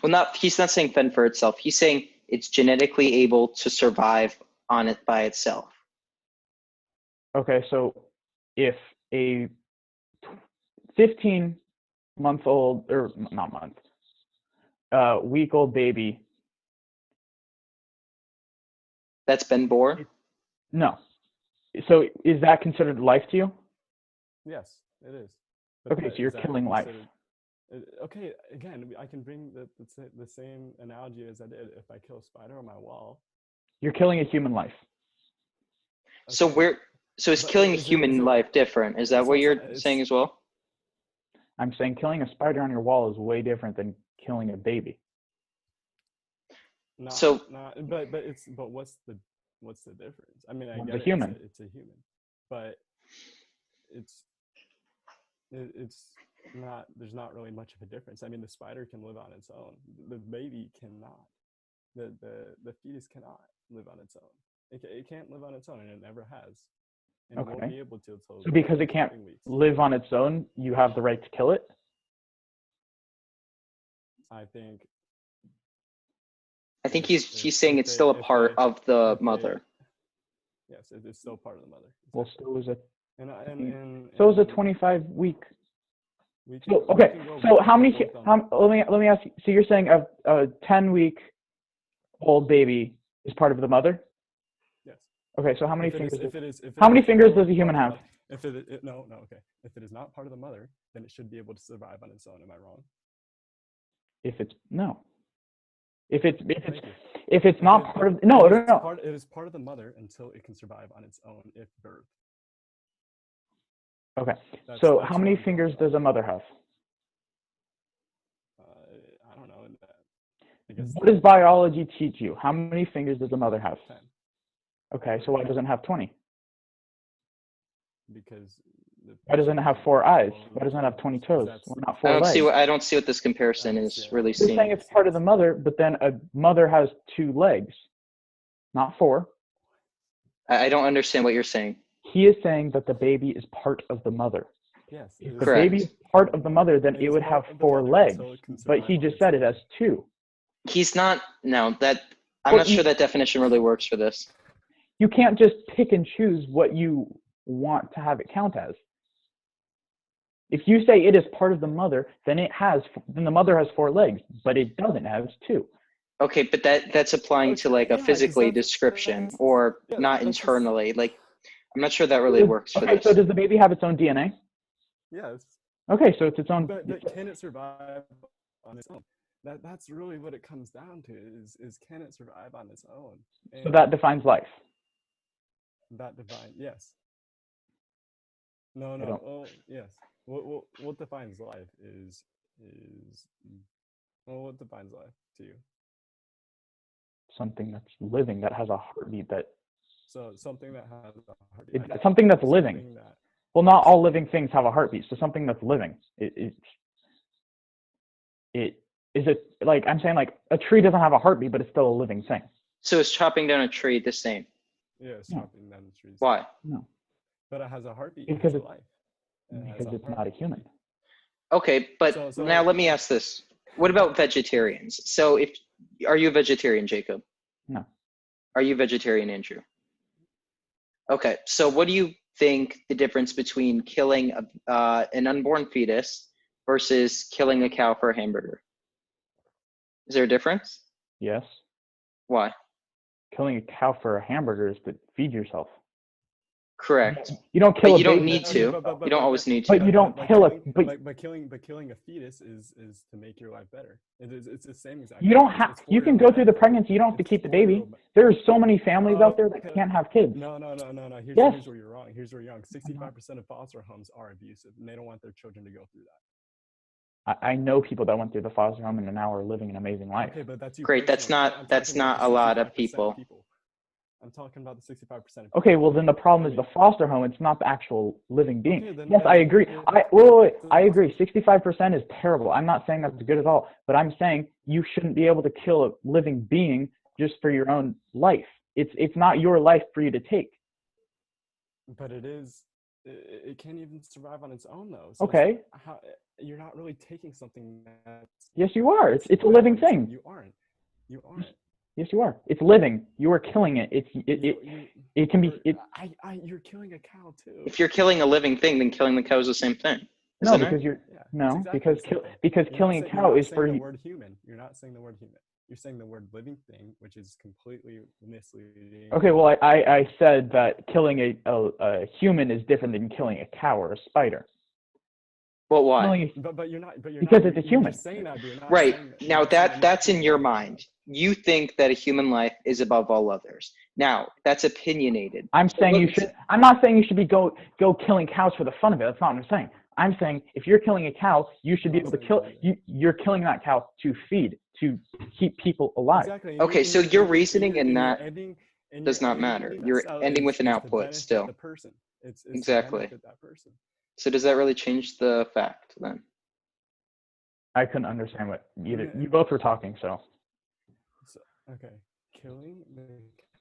Well, he's not saying fend for itself. He's saying it's genetically able to survive on it by itself. Okay, so if a 15-month-old, or not month, week-old baby. That's been born? No. So is that considered life to you? Yes, it is. Okay, so you're killing life. Okay, again, I can bring the same analogy as I did if I kill a spider on my wall. You're killing a human life. Okay. So is But killing a is it- human life different? Is that it's what not- you're it's- saying as well? I'm saying killing a spider on your wall is way different than killing a baby. But what's the difference? I mean, I One's get a it. human. It's a human, but it's not. There's not really much of a difference. I mean, the spider can live on its own. The baby cannot. The fetus cannot live on its own. It can't live on its own, and it never has, and it won't Okay. be able to until. So because it can't 15 weeks. live on its own, you have the right to kill it? I think he's saying it's still a part of the mother. Yes, it's still part of the mother. Well, so is it. And So is a 25-week. we can, So we okay. can go So how both many? on- Let me ask you. So you're saying a 10-week-old baby is part of the mother? Yes. Okay. So how many If it is- fingers? if it is- if it How many is fingers not does a human part of have? the mother- If it no, okay. If it is not part of the mother, then it should be able to survive on its own. Am I wrong? If it's no. If it's Thank you. if it's not part of no. It is part of the mother until it can survive on its own if birth. Okay. That's So what how I'm many talking fingers about. does a mother have? I don't know. I guess What does biology teach you? How many fingers does a mother have? 10, Okay. So why doesn't it have 20? because Why doesn't it have 4 eyes? Why doesn't it have 20 toes? Why not 4 legs? I don't see what this comparison is really You're saying seeing. it's part of the mother, but then a mother has 2 legs, not 4. I don't understand what you're saying. He is saying that the baby is part of the mother. Yes. If it the is baby is part of the mother, then It it is would part have of the 4 mother legs. until it can But he survive on just its said it own. has 2. He's not. No, that I'm Well, not sure that definition really works for this. You can't just pick and choose what you want to have it count as. If you say it is part of the mother, then the mother has 4 legs, but it doesn't. It has 2. Okay, but that's applying to like a physically description or not internally. Like, I'm not sure that really works for Okay, this. so does the baby have its own DNA? Yes. Okay, so it's its own. But can it survive on its own? That's really what it comes down to is can it survive on its own? So that defines life. That define yes. No. don't- Oh yes. What defines life is what defines life to you? Something that's living, that has a heartbeat, So something that has a heartbeat. something that's living. Something that, Well, not all living things have a heartbeat. So something that's living, I'm saying like a tree doesn't have a heartbeat, but it's still a living thing. So is chopping down a tree the same? yes, No. chopping down the trees. Why? No, But it has a heartbeat. Because it has a life. because it's not a human. Okay, but So- now let me ask this. What about vegetarians? So are you a vegetarian, Jacob? No. Are you vegetarian, Andrew? Okay, so what do you think the difference between killing an unborn fetus versus killing a cow for a hamburger? Is there a difference? Yes. Why? Killing a cow for a hamburger is to feed yourself. Correct. You don't kill But a you don't baby. need to. You don't always need But to. you don't kill a. But killing a fetus is to make your life better. It's the same exact. You don't thing. have. It's for You can your go through the benefit. pregnancy. You don't have to It's keep the for your baby. ben- There are so many families out there that Okay. can't have kids. No. Yes. Here's where you're wrong. 65% of foster homes are abusive, and they don't want their children to go through that. I know people that went through the foster home and now are living an amazing life. Okay, but that's you. Great, that's personally. not- I'm that's talking about not the a lot of 65% people. I'm talking about the 65%. Okay, well then the problem is I mean- the foster home. It's not the actual living being. Okay, then- Yes, then- I agree. then- Wait. I agree. 65% is terrible. I'm not saying that's good at all, but I'm saying you shouldn't be able to kill a living being just for your own life. It's not your life for you to take. But it is. It can't even survive on its own though. So Okay. you're not really taking something that's. Yes, you are. It's a living thing. You aren't. Yes, you are. It's living. You are killing it. It can be. You're killing a cow too. If you're killing a living thing, then killing the cow is the same thing, No, isn't because it? you're Yeah, it's no, exactly because the same thing. because You're killing not a saying, cow you're not is saying for the you. word human. You're not saying the word human. You're saying the word living thing, which is completely misleading. Okay, well, I said that killing a human is different than killing a cow or a spider. Well, why? Killing But you're not. But you're because not. it's a You're human. just saying that, but you're not Right. saying that. Now You're not saying that's in anything your about the mind. You think that a human life is above all others. Now, that's opinionated. I'm So saying you look- should. I'm not saying you should be go killing cows for the fun of it. That's not what I'm saying. I'm saying if you're killing a cow, you should be I'm able not to saying kill. that either. You're killing that cow to feed, to keep people alive. Exactly. Okay, so your reasoning in that and does you're not ending matter. that You're cell ending with an is to output benefit still. the person. It's to Exactly. benefit that person. So does that really change the fact then? I couldn't understand what either. And- You both were talking, so So, okay, killing the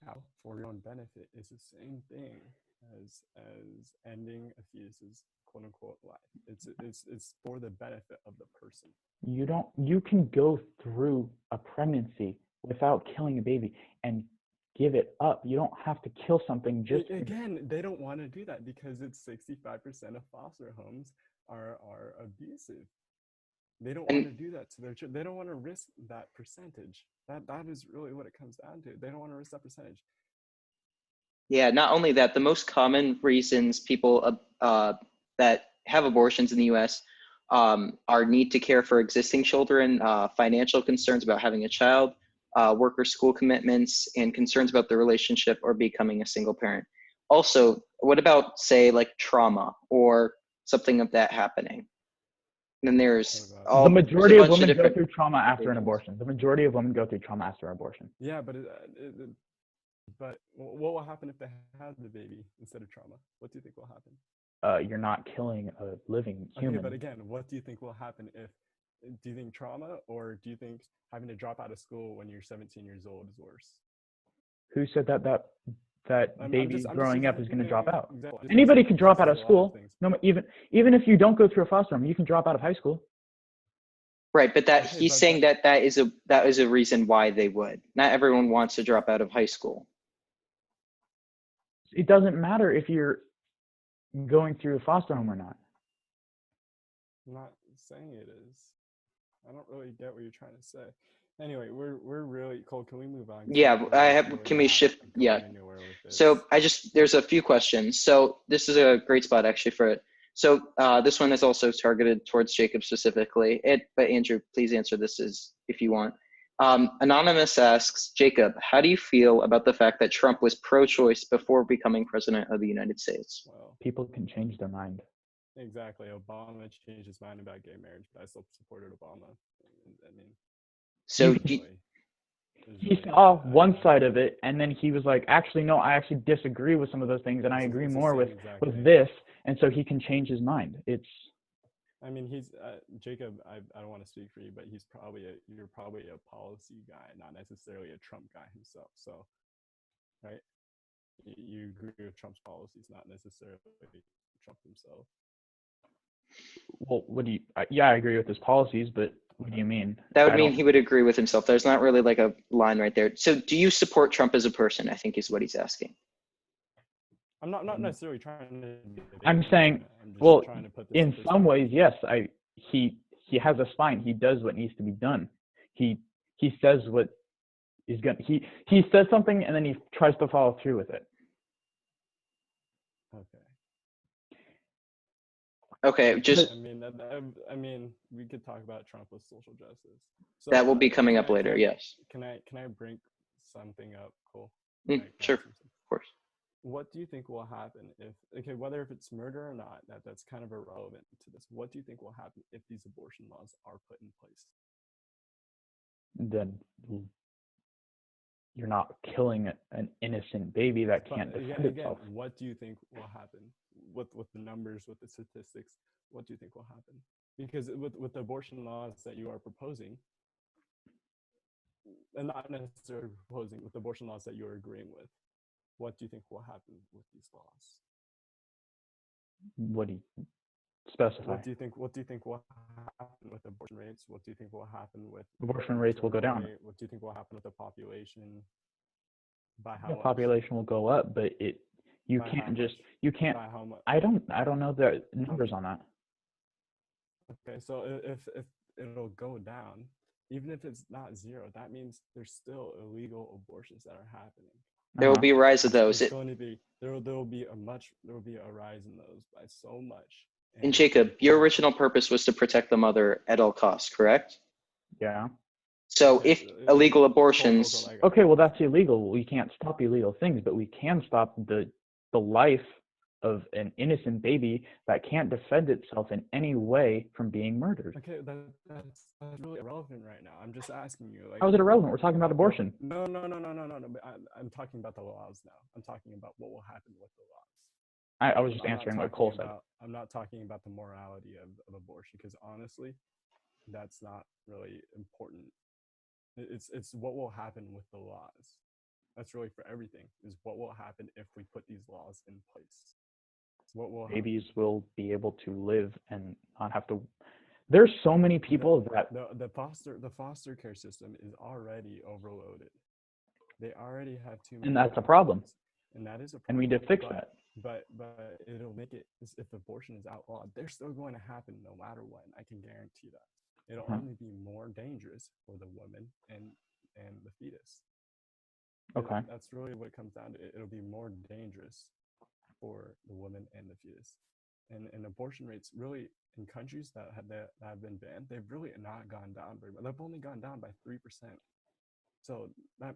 cow for your own benefit is the same thing as ending a fetus's quote unquote life. It's for the benefit of the person. you don't. You can go through a pregnancy without killing a baby and give it up. You don't have to kill something just. Again, they don't want to do that because it's 65% of foster homes are abusive. They don't want to do that to their children. They don't want to risk that percentage. That is really what it comes down to. They don't want to risk that percentage. Yeah, not only that, the most common reasons people that have abortions in the U.S. Are need to care for existing children, financial concerns about having a child, work or school commitments, and concerns about the relationship or becoming a single parent. Also, what about, say, like trauma or something of that happening? And then there's The majority of women go different through trauma after an reasons. abortion. The majority of women go through trauma after abortion. Yeah, but what will happen if they have the baby instead of trauma? What do you think will happen? You're not killing a living human. Okay, but again, what do you think will happen if? Do you think trauma, or do you think having to drop out of school when you're 17 years old is worse? Who said that baby growing up is going to drop out? Exactly. Anybody can drop out There's of a lot of school. things. No, even if you don't go through a foster home, you can drop out of high school. Right, but Okay, he's but saying that is a reason why they would. Not everyone wants to drop out of high school. It doesn't matter if you're going through a foster home or not. I'm not saying it is. I don't really get what you're trying to say. Anyway, we're really Cole. Can we move on? 'Cause Yeah, we're really can we not shift? Yeah. going anywhere with this. So there's a few questions. So this is a great spot actually for it. So this one is also targeted towards Jacob specifically. But Andrew, please answer this if you want. Anonymous asks, Jacob, how do you feel about the fact that Trump was pro-choice before becoming president of the United States? Well, People can change their mind. exactly. Obama changed his mind about gay marriage, but I still supported Obama. I mean, So he saw one side of it, and then he was like, actually, no, I actually disagree with some of those things, and I agree more with this, and so he can change his mind. I mean, he's Jacob. I don't want to speak for you, but you're probably a policy guy, not necessarily a Trump guy himself. So, right? You agree with Trump's policies, not necessarily Trump himself. Well, yeah, I agree with his policies, but what do you mean? That would mean he would agree with himself. There's not really like a line right there. So do you support Trump as a person? I think is what he's asking. I'm not necessarily trying to. I'm saying, well, in some ways, yes. He has a spine. He does what needs to be done. He says what is going. He says something and then he tries to follow through with it. Okay, just. I mean, we could talk about Trump with social justice. So, that will be coming up later. Yes. Can I bring something up? Cool. Sure. Of course. What do you think will happen whether if it's murder or not, that's kind of irrelevant to this. What do you think will happen if these abortion laws are put in place? Then you're not killing an innocent baby that can't defend itself. What do you think will happen with the numbers, with the statistics? What do you think will happen? Because with the abortion laws that you are proposing, and not necessarily proposing, with the abortion laws that you're agreeing with, what do you think will happen with these laws? What do you specify? What do you think will happen with abortion rates? What do you think will happen with Abortion rates will go maternal down. rate? What do you think will happen with the population? By how The much? population will go up, but you By how can't just much? you can't. By how much? I don't know the numbers on that. Okay, so if it'll go down, even if it's not zero, that means there's still illegal abortions that are happening. There will be a rise of those. It's going to be there will be a rise in those by so much. And Jacob, your original purpose was to protect the mother at all costs, correct? Yeah. So Okay, if so illegal abortions, Okay, well that's illegal. We can't stop illegal things, but we can stop the life of an innocent baby that can't defend itself in any way from being murdered. Okay, that's really irrelevant right now. I'm just asking you. Like, How is it irrelevant? We're talking about abortion. No. But I'm talking about the laws now. I'm talking about what will happen with the laws. I was just answering what Cole said. I'm not talking about the morality of abortion, because honestly, that's not really important. It's what will happen with the laws. That's really for everything, is what will happen if we put these laws in place. What will Babies will be able to live and not have to. There's so many people that the foster care system is already overloaded. They already have too many. And that's a problem. And that is a problem. And we need to fix that. But it'll make it, if abortion is outlawed, they're still going to happen no matter what. I can guarantee that. It'll only be more dangerous for the woman and the fetus. Okay. That's really what it comes down to. It'll be more dangerous for the woman and the fetus. And abortion rates really in countries that have been banned, they've really not gone down very much. They've only gone down by 3%. So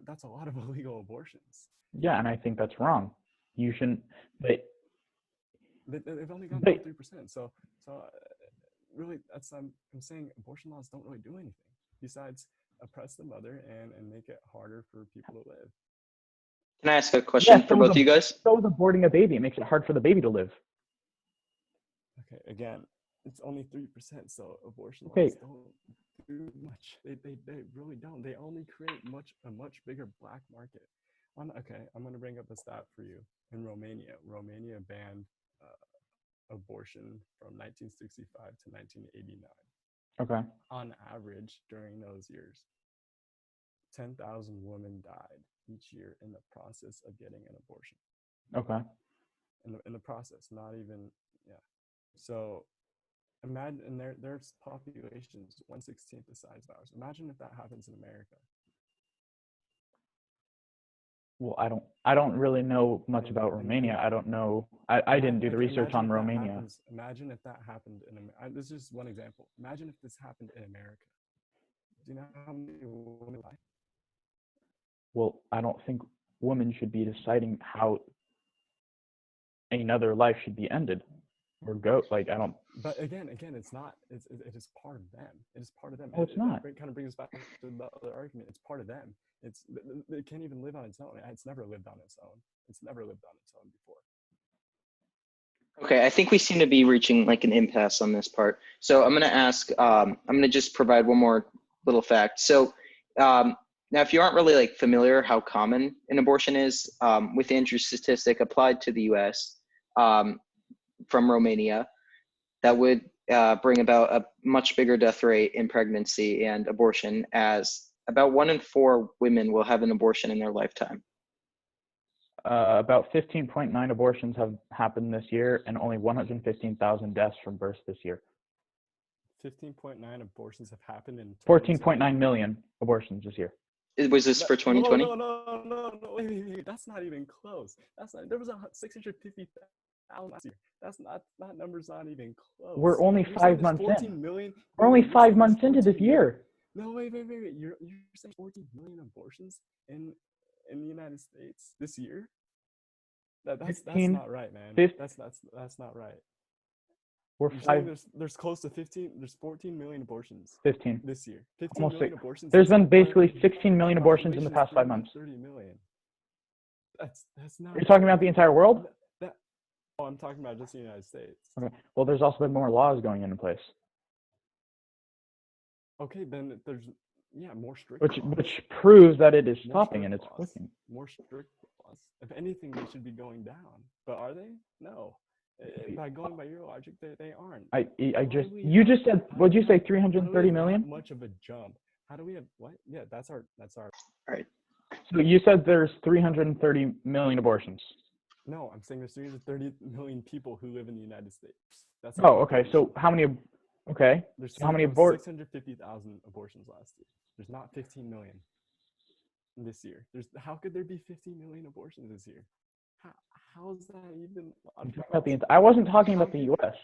that's a lot of illegal abortions. Yeah, and I think that's wrong. You shouldn't. But they've only gone down 3%. So really, I'm saying abortion laws don't really do anything besides oppress the mother and make it harder for people to live. Can I ask a question for both of you guys? So is aborting a baby. It makes it hard for the baby to live. Okay, again, it's only 3%, so abortion laws don't do much. They really don't. They only create a much bigger black market. Okay, I'm going to bring up a stat for you. In Romania banned abortion from 1965 to 1989. Okay. On average, during those years, 10,000 women died each year in the process of getting an abortion. Okay. In the process, not even, yeah. So imagine, and there's populations 1/16 the size of ours. Imagine if that happens in America. Well, I don't really know much about Romania. I don't know. I didn't do the research on Romania. Imagine if that happened in America. This is just one example. Imagine if this happened in America. Do you know how many women die? Well, I don't think women should be deciding how another life should be ended or go. Like, I don't. But again, it's not. It is part of them. It is part of them. Oh, it's not. It kind of brings us back to the other argument. It's part of them. It can't even live on its own. It's never lived on its own. It's never lived on its own before. Okay, I think we seem to be reaching like an impasse on this part. So I'm going to ask, I'm going to just provide one more little fact. So now, if you aren't really like familiar how common an abortion is, with Andrew's statistic applied to the U.S. From Romania, that would bring about a much bigger death rate in pregnancy and abortion, as about 1 in 4 women will have an abortion in their lifetime. About 15.9 abortions have happened this year, and only 115,000 deaths from births this year. 15.9 abortions have happened in 14.9 million abortions this year. Was this for 2020? No, wait, that's not even close. There was 650,000 last year. That number's not even close. We're only 5 months in. Million, we're only 5 months into this year. No, wait. You're saying 14 million abortions in the United States this year? That's not right, man. That's not right. We're You're 5. There's close to 15. There's 14 million abortions. 15 this year. 15 almost million 6. abortions. There's been basically 16 million abortions in the past 5 months. 30 million. That's not. You're talking about the entire world? I'm talking about just the United States. Okay. Well, there's also been more laws going into place. Okay, then there's more strict which proves that it is stopping and it's working. More strict laws. If anything, they should be going down. But are they? No. By going by your logic, they aren't. You just said, what'd you say, How do we 330 have million? that much of a jump? How do we have what? Yeah, that's our. All right. So you said there's 330 million abortions. No, I'm saying there's 330 million people who live in the United States. That's Oh, okay. So how many? Okay. There's So how many 650,000 abortions last year. There's not 15 million this year. How could there be 15 million abortions this year? How is that even logical? I wasn't talking about the U.S.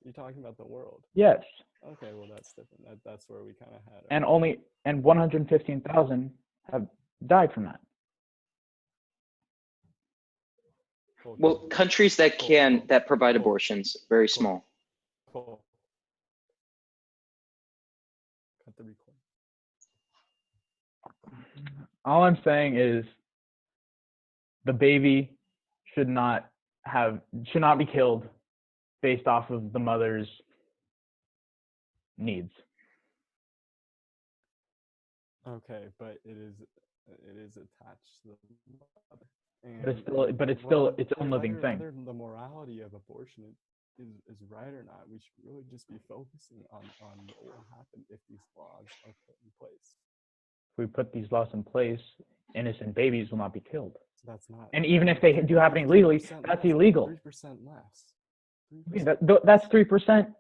You're talking about the world. Yes. Okay, well that's different. That's where we kind of had. And 115,000 have died from that. Well, countries that provide abortions, very small. Cut the record. All I'm saying is the baby should not be killed based off of the mother's needs. Okay, but it is attached to the mother. But it's still its own living thing. Whether the morality of abortion is right or not, we should really just be focusing on what will happen if these laws are put in place. If we put these laws in place, innocent babies will not be killed. So that's not. And even if they do happen illegally, that's illegal. 3% less. 3%. That's 3%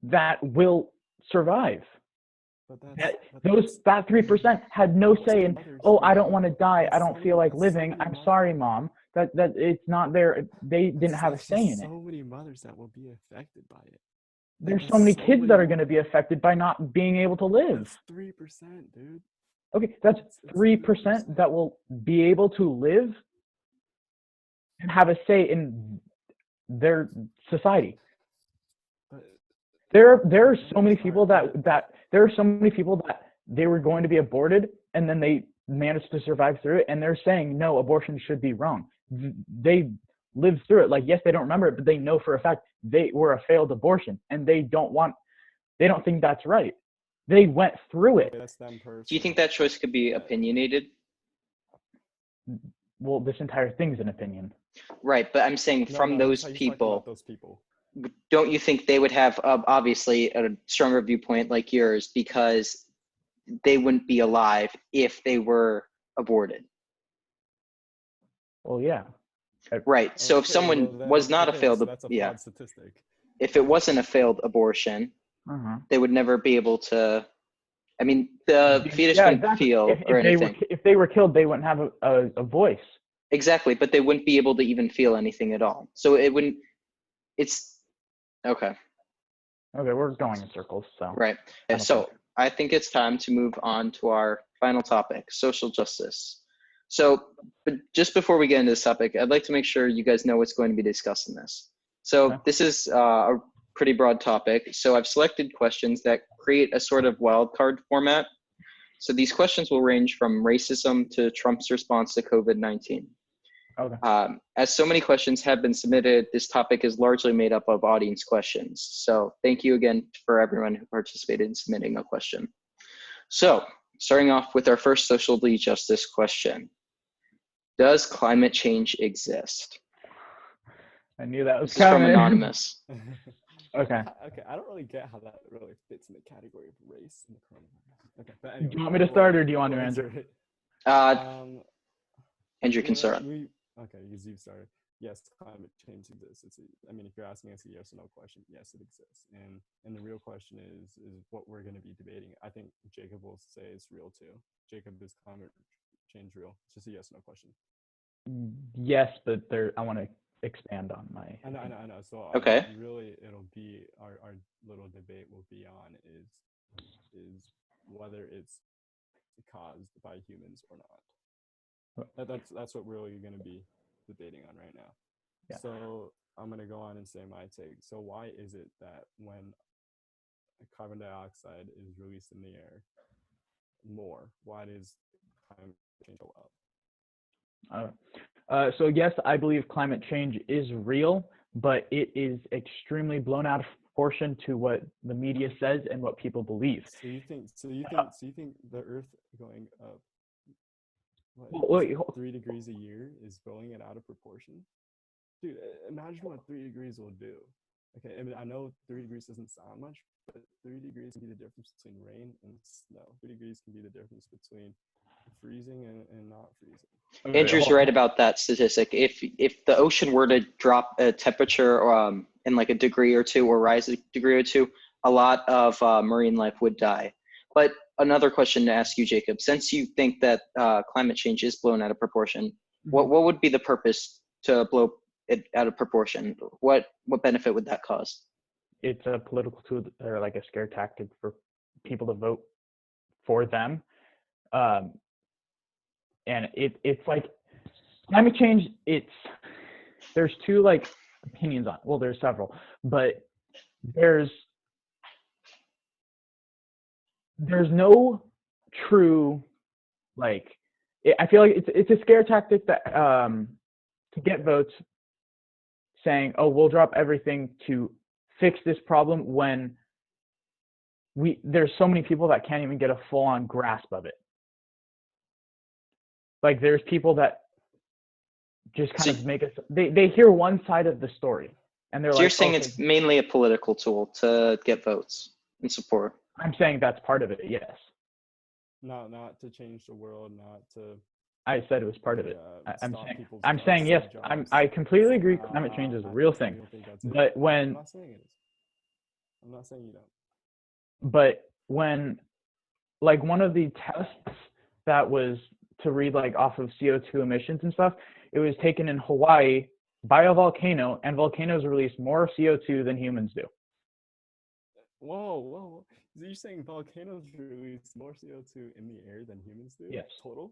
that will survive. But that 3% had no say in, oh, I don't want to die. I don't feel like living. I'm sorry, mom. That it's not there. They didn't have a say in it. So many mothers that will be affected by it. There's so many kids that are going to be affected by not being able to live. That's 3%, dude. Okay, that's 3% that will be able to live and have a say in their society. There are so many people that they were going to be aborted and then they managed to survive through it, and they're saying no, abortion should be wrong. They lived through it. Like, yes, they don't remember it, but they know for a fact they were a failed abortion, and they don't think that's right. They went through it. That's them personally. Do you think that choice could be opinionated? Well, this entire thing's an opinion. Right, but I'm saying those people, don't you think they would have obviously a stronger viewpoint like yours because they wouldn't be alive if they were aborted? Well, yeah. Right. So if someone was not a failed, so that's a flawed statistic. If it wasn't a failed abortion, they would never be able to. I mean, the fetus wouldn't feel or anything. If they were killed, they wouldn't have a voice. Exactly, but they wouldn't be able to even feel anything at all. So it wouldn't. It's okay. Okay, we're going in circles. So right. So I think it's time to move on to our final topic: social justice. So, but just before we get into this topic, I'd like to make sure you guys know what's going to be discussed in this. So this is a pretty broad topic. So I've selected questions that create a sort of wildcard format. So these questions will range from racism to Trump's response to COVID-19. Okay. As so many questions have been submitted, this topic is largely made up of audience questions. So thank you again for everyone who participated in submitting a question. So starting off with our first socially justice question. Does climate change exist? I knew that was coming. From Anonymous. Okay. Okay, I don't really get how that really fits in the category of race in the coronavirus. Okay, but anyway, do you want me to start or do you want to, Andrew? Andrew can start. Okay, because you've started. Yes, climate change exists. I mean, if you're asking us a yes or no question, yes, it exists. And the real question is what we're going to be debating. I think Jacob will say it's real too. Jacob, is climate change real? It's just a yes or no question. Yes, but I want to expand on my. I know. So okay. Really, it'll be our little debate will be on is whether it's caused by humans or not. That's what we're really going to be debating on right now. Yeah. So I'm going to go on and say my take. So why is it that when carbon dioxide is released in the air more, why does climate change go up? So yes, I believe climate change is real, but it is extremely blown out of proportion to what the media says and what people believe. So you think the Earth going up 3 degrees a year is blowing it out of proportion? dude, imagine what 3 degrees will do. Okay, I mean, I know 3 degrees doesn't sound much, but 3 degrees can be the difference between rain and snow. 3 degrees can be the difference between freezing and not freezing. Okay, Andrew's hold on. right about that statistic. If the ocean were to drop a temperature in like a degree or two or rise a degree or two, a lot of marine life would die. But another question to ask you, Jacob, since you think that climate change is blown out of proportion, what would be the purpose to blow it out of proportion? What benefit would that cause? It's a political tool or like a scare tactic for people to vote for them. And it's like climate change, there's two like opinions on, well, there's several, but there's no true, like, I feel like it's a scare tactic that to get votes, saying, oh, we'll drop everything to fix this problem when there's so many people that can't even get a full-on grasp of it. Like, there's people that just kind of make it, they hear one side of the story and they're So like, you're saying okay, it's mainly a political tool to get votes and support? I'm saying that's part of it, yes. Not to change the world, not to. I said it was part of it. I'm stop saying yes. jobs. I completely agree. Climate change is a real thing. You don't think that's it? But I'm not saying it is. I'm not saying you don't. But when, like, one of the tests that was to read like off of CO2 emissions and stuff, it was taken in Hawaii by a volcano, and volcanoes release more CO2 than humans do. Whoa. So you're saying volcanoes release more CO2 in the air than humans do? Yes. Total?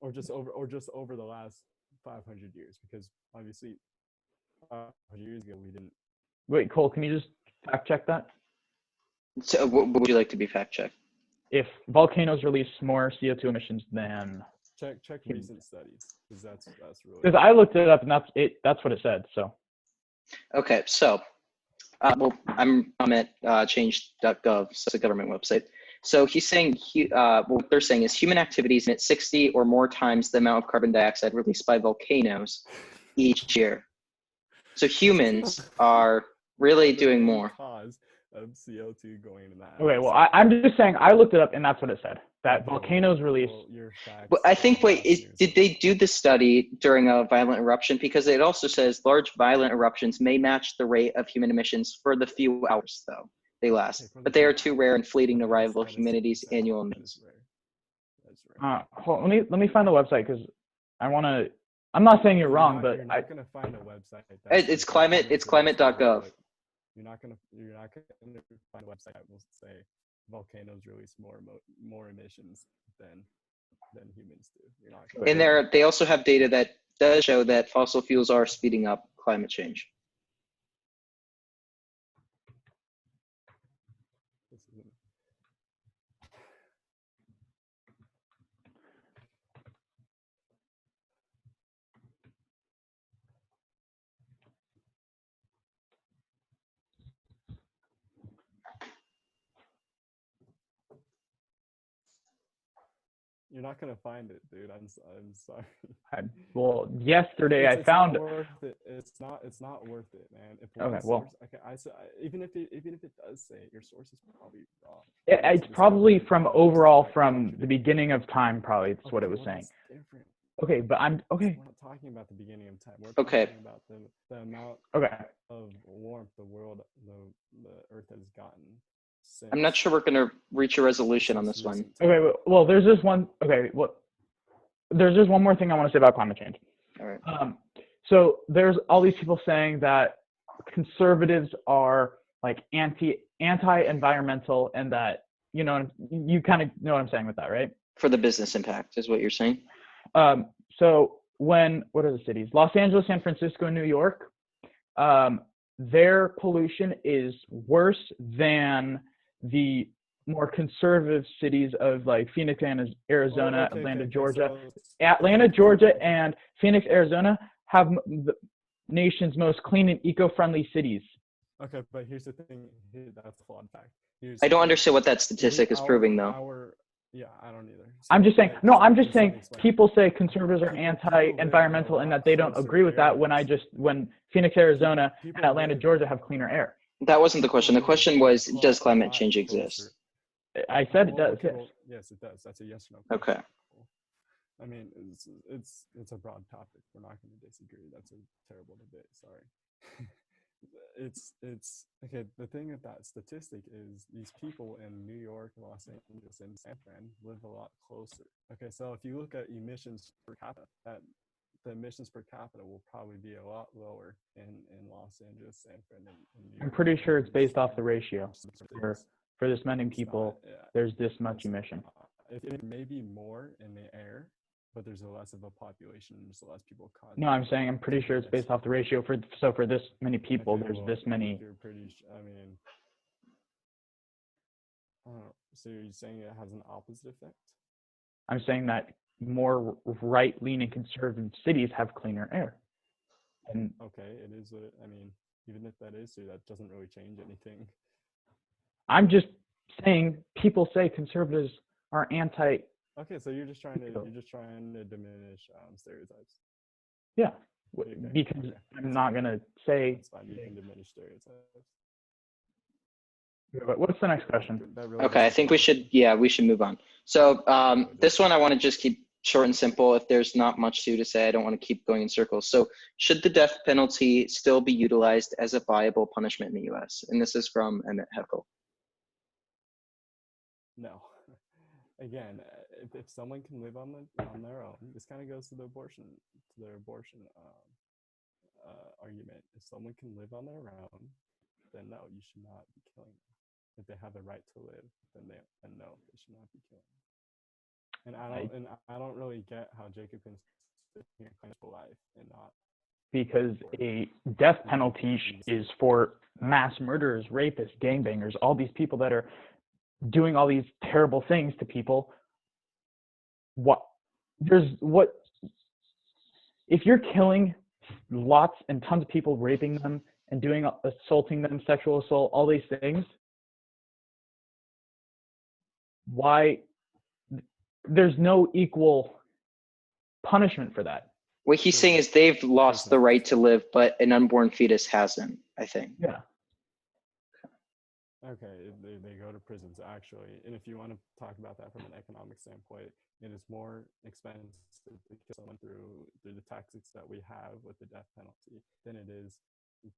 Or just over the last 500 years? Because obviously 500 years ago we didn't. Wait, Cole, can you just fact check that? So what would you like to be fact checked? If volcanoes release more CO2 emissions than Check recent studies, because that's really. Because I looked it up and that's what it said. So. Okay, so I'm at change.gov, so it's a government website. So he's saying what they're saying is human activities emit 60 or more times the amount of carbon dioxide released by volcanoes each year. So humans are really doing more. Cause of CO2 going in that. Okay, well, I'm just saying I looked it up and that's what it said. That volcanoes release. But I think, did they do the study during a violent eruption? Because it also says large violent eruptions may match the rate of human emissions for the few hours, though, they last. But they are too rare and fleeting to rival humanity's annual emissions. Hold, let me find the website because I want to. I'm not saying you're wrong, but you're not gonna find a website. It's climate.gov. You're not gonna find a website that will say volcanoes release more emissions than humans do. You're not gonna. And they also have data that does show that fossil fuels are speeding up climate change. You're not gonna find it, dude. I'm sorry. Well, yesterday I found. Not worth it. It's not worth it, man. If okay, well. Even if it does say it, your source is probably wrong. It's probably from the beginning of time. Probably it's what it was saying. Different. Okay, but I'm okay. We're not talking about the beginning of time. We're talking about the amount of warmth the Earth has gotten. I'm not sure we're going to reach a resolution on this one. Okay, well, there's this one. Okay, there's just one more thing I want to say about climate change. All right. So there's all these people saying that conservatives are like anti-environmental, and that you kind of know what I'm saying with that, right? For the business impact is what you're saying. So what are the cities? Los Angeles, San Francisco, and New York. Their pollution is worse than the more conservative cities of like Phoenix, Arizona, Atlanta, Georgia. Atlanta, Georgia, and Phoenix, Arizona have the nation's most clean and eco-friendly cities. Okay, but here's the thing. That's a flawed fact. I don't understand what that statistic is proving, though. Yeah, I don't either. I'm So just saying, like, no, so I'm just just let me saying explain. people say conservatives are People live in a anti-environmental and lot that they don't closer agree with that areas. when Phoenix, Arizona and People Atlanta, live Georgia have cleaner air. That wasn't the people question. The live question in was, does a climate lot change closer. exist? I said it Well, does, okay, yes. well, yes, it does. That's a yes or no Okay. question. I mean, it's a broad topic. We're not going to disagree. That's a terrible debate. Sorry. It's okay. The thing with that statistic is these people in New York, Los Angeles, and San Fran live a lot closer. Okay, so if you look at emissions per capita, the emissions per capita will probably be a lot lower in Los Angeles, San Fran, and New I'm York. pretty sure it's than based off the ratio. cities. For this many It's not, people, yeah, there's this much it's emission. not. It may be more in the air, but there's a less of a population, there's less people causing. No, I'm saying I'm pretty sure it's based off the ratio. For this many people, Okay, there's well, this many. You're pretty. I mean, so you're saying it has an opposite effect? I'm saying that more right-leaning conservative cities have cleaner air. And Okay, it is what I mean. Even if that is true, that doesn't really change anything. I'm just saying people say conservatives are anti. Okay, so you're just trying to diminish stereotypes. Yeah, Okay, because okay. I'm not gonna say. That's fine. You can diminish stereotypes. But what's the next question? Really Okay, I think we should move on. So this one I want to just keep short and simple. If there's not much to say, I don't want to keep going in circles. So should the death penalty still be utilized as a viable punishment in the US? And this is from Emmett Heckel. No. Again, if someone can live on their own, this kind of goes to their abortion argument. If someone can live on their own, then no, you should not be killing them. If they have the right to live, then no, they should not be killing them. And I don't really get how Jacob can sit here and claim for life and not. Because a death penalty is for mass murderers, rapists, gangbangers, all these people that are doing all these terrible things to people. If you're killing lots and tons of people, raping them and assaulting them, sexual assault, all these things, why there's no equal punishment for that? What he's saying is they've lost the right to live, but an unborn fetus hasn't, I think. Yeah. Okay, they go to prisons actually, and if you want to talk about that from an economic standpoint, it is more expensive to kill someone through the tactics that we have with the death penalty than it is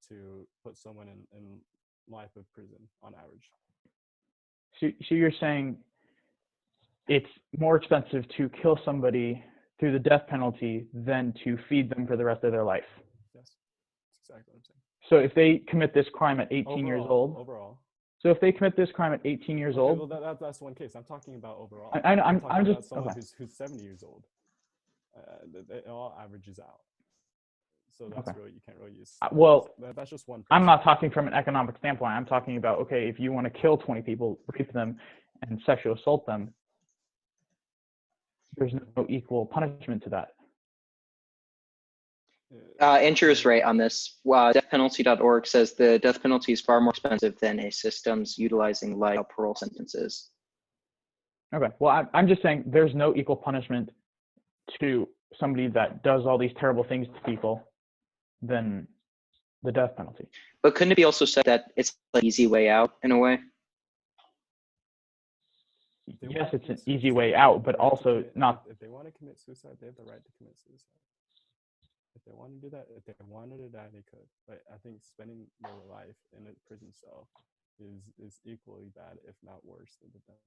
to put someone in life of prison on average. So you're saying it's more expensive to kill somebody through the death penalty than to feed them for the rest of their life? Yes, that's exactly what I'm saying. So if they commit this crime at 18 years old. So if they commit this crime at 18 years old. Well, that's one case. I'm talking about overall. I'm talking just about someone okay. who's 70 years old. It all averages out. So that's really, you can't really use. Well, that's just one person. I'm not talking from an economic standpoint. I'm talking about, okay, if you want to kill 20 people, rape them, and sexually assault them, there's no equal punishment to that. Andrew's right on this. Deathpenalty.org says the death penalty is far more expensive than a systems utilizing life without parole sentences. Okay, well, I'm just saying there's no equal punishment to somebody that does all these terrible things to people than the death penalty. But couldn't it be also said that it's an easy way out in a way? Yes, it's an easy way out, but also not. If they want to commit suicide, they have the right to commit suicide. If they want to do that, if they wanted to die, they could. But I think spending your life in a prison cell is equally bad, if not worse, than the death.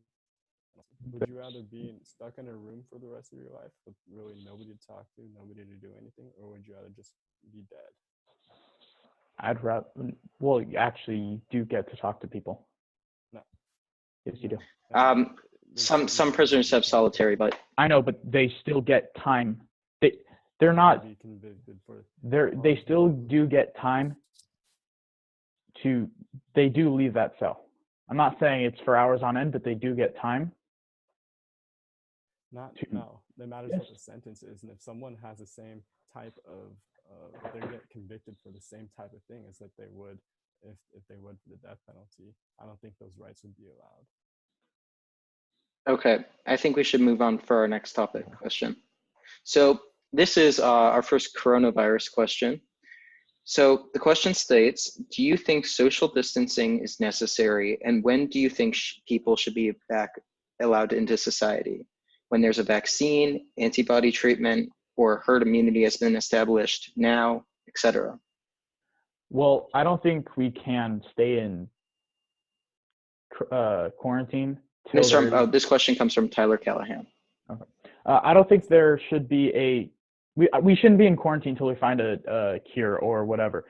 Would you rather be stuck in a room for the rest of your life with really nobody to talk to, nobody to do anything, or would you rather just be dead? I'd rather. Well, actually, you do get to talk to people. No. Yes, you do. Some prisoners have solitary, but I know, but they still get time. They're not. Be convicted for. They still do get time. They do leave that cell. I'm not saying it's for hours on end, but they do get time. No, it matters what the sentence is, and if someone has the same type of, they get convicted for the same type of thing as that they would if they would for the death penalty, I don't think those rights would be allowed. Okay, I think we should move on for our next topic question. So this is our first coronavirus question. So the question states, do you think social distancing is necessary, and when do you think people should be back allowed into society? When there's a vaccine, antibody treatment, or herd immunity has been established now, etc. Well, I don't think we can stay in quarantine till This question comes from Tyler Callahan. Okay. I don't think there should be we shouldn't be in quarantine until we find a cure or whatever,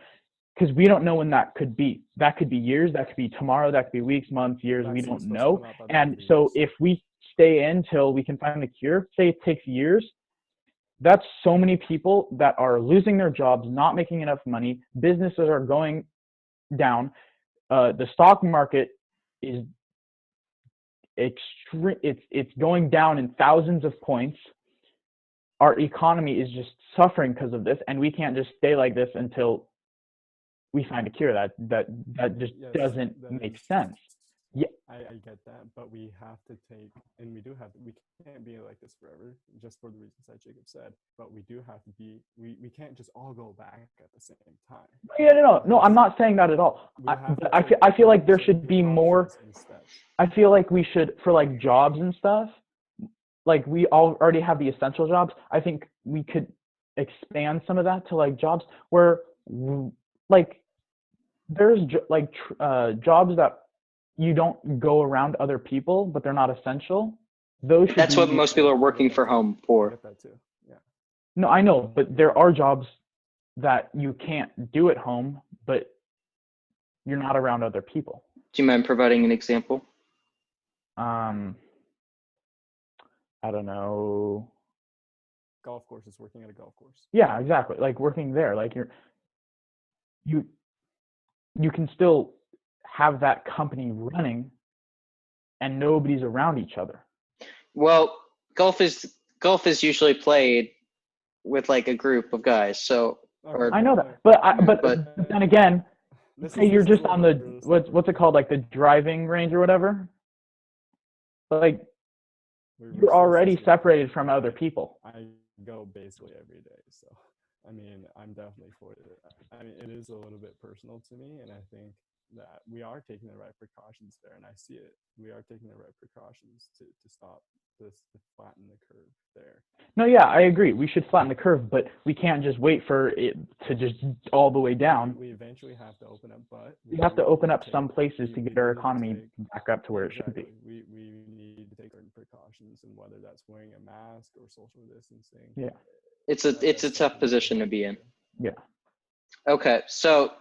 because we don't know when that could be. That could be years, that could be tomorrow, that could be weeks, months, years. We don't know. And so if we stay in till we can find a cure, say it takes years, that's so many people that are losing their jobs, not making enough money. Businesses are going down. The stock market is extreme. It's going down in thousands of points. Our economy is just suffering because of this, and we can't just stay like this until we find a cure. That just doesn't make sense. Yeah, I get that, but we have to take, and we can't be like this forever, just for the reasons that Jacob said. But we do have to be. We can't just all go back at the same time. Yeah, no, I'm not saying that at all. I feel like there should be more. I feel like we should, for like jobs and stuff, like we already have the essential jobs. I think we could expand some of that to like jobs where like there's jobs that you don't go around other people, but they're not essential. That's what most people are working from home for. I get that too. Yeah. No, I know, but there are jobs that you can't do at home, but you're not around other people. Do you mind providing an example? I don't know. Golf courses, working at a golf course. Yeah, exactly. Like working there, like you can still have that company running and nobody's around each other. Well, golf is usually played with like a group of guys. So I know that, but then again, say you're just on the what's it called, like the driving range or whatever. Like you're already separated from other people. I go basically every day, so I mean, I'm definitely for it. I mean, it is a little bit personal to me, and I think that we are taking the right precautions there, and I see it. We are taking the right precautions to stop this, to flatten the curve there. No, yeah, I agree. We should flatten the curve, but we can't just wait for it to just all the way down. We eventually have to open up, but we have to open up some places to get our economy back up to where it should be. We need to take certain precautions, and whether that's wearing a mask or social distancing. Yeah, it's a tough position to be in. Yeah. Okay, so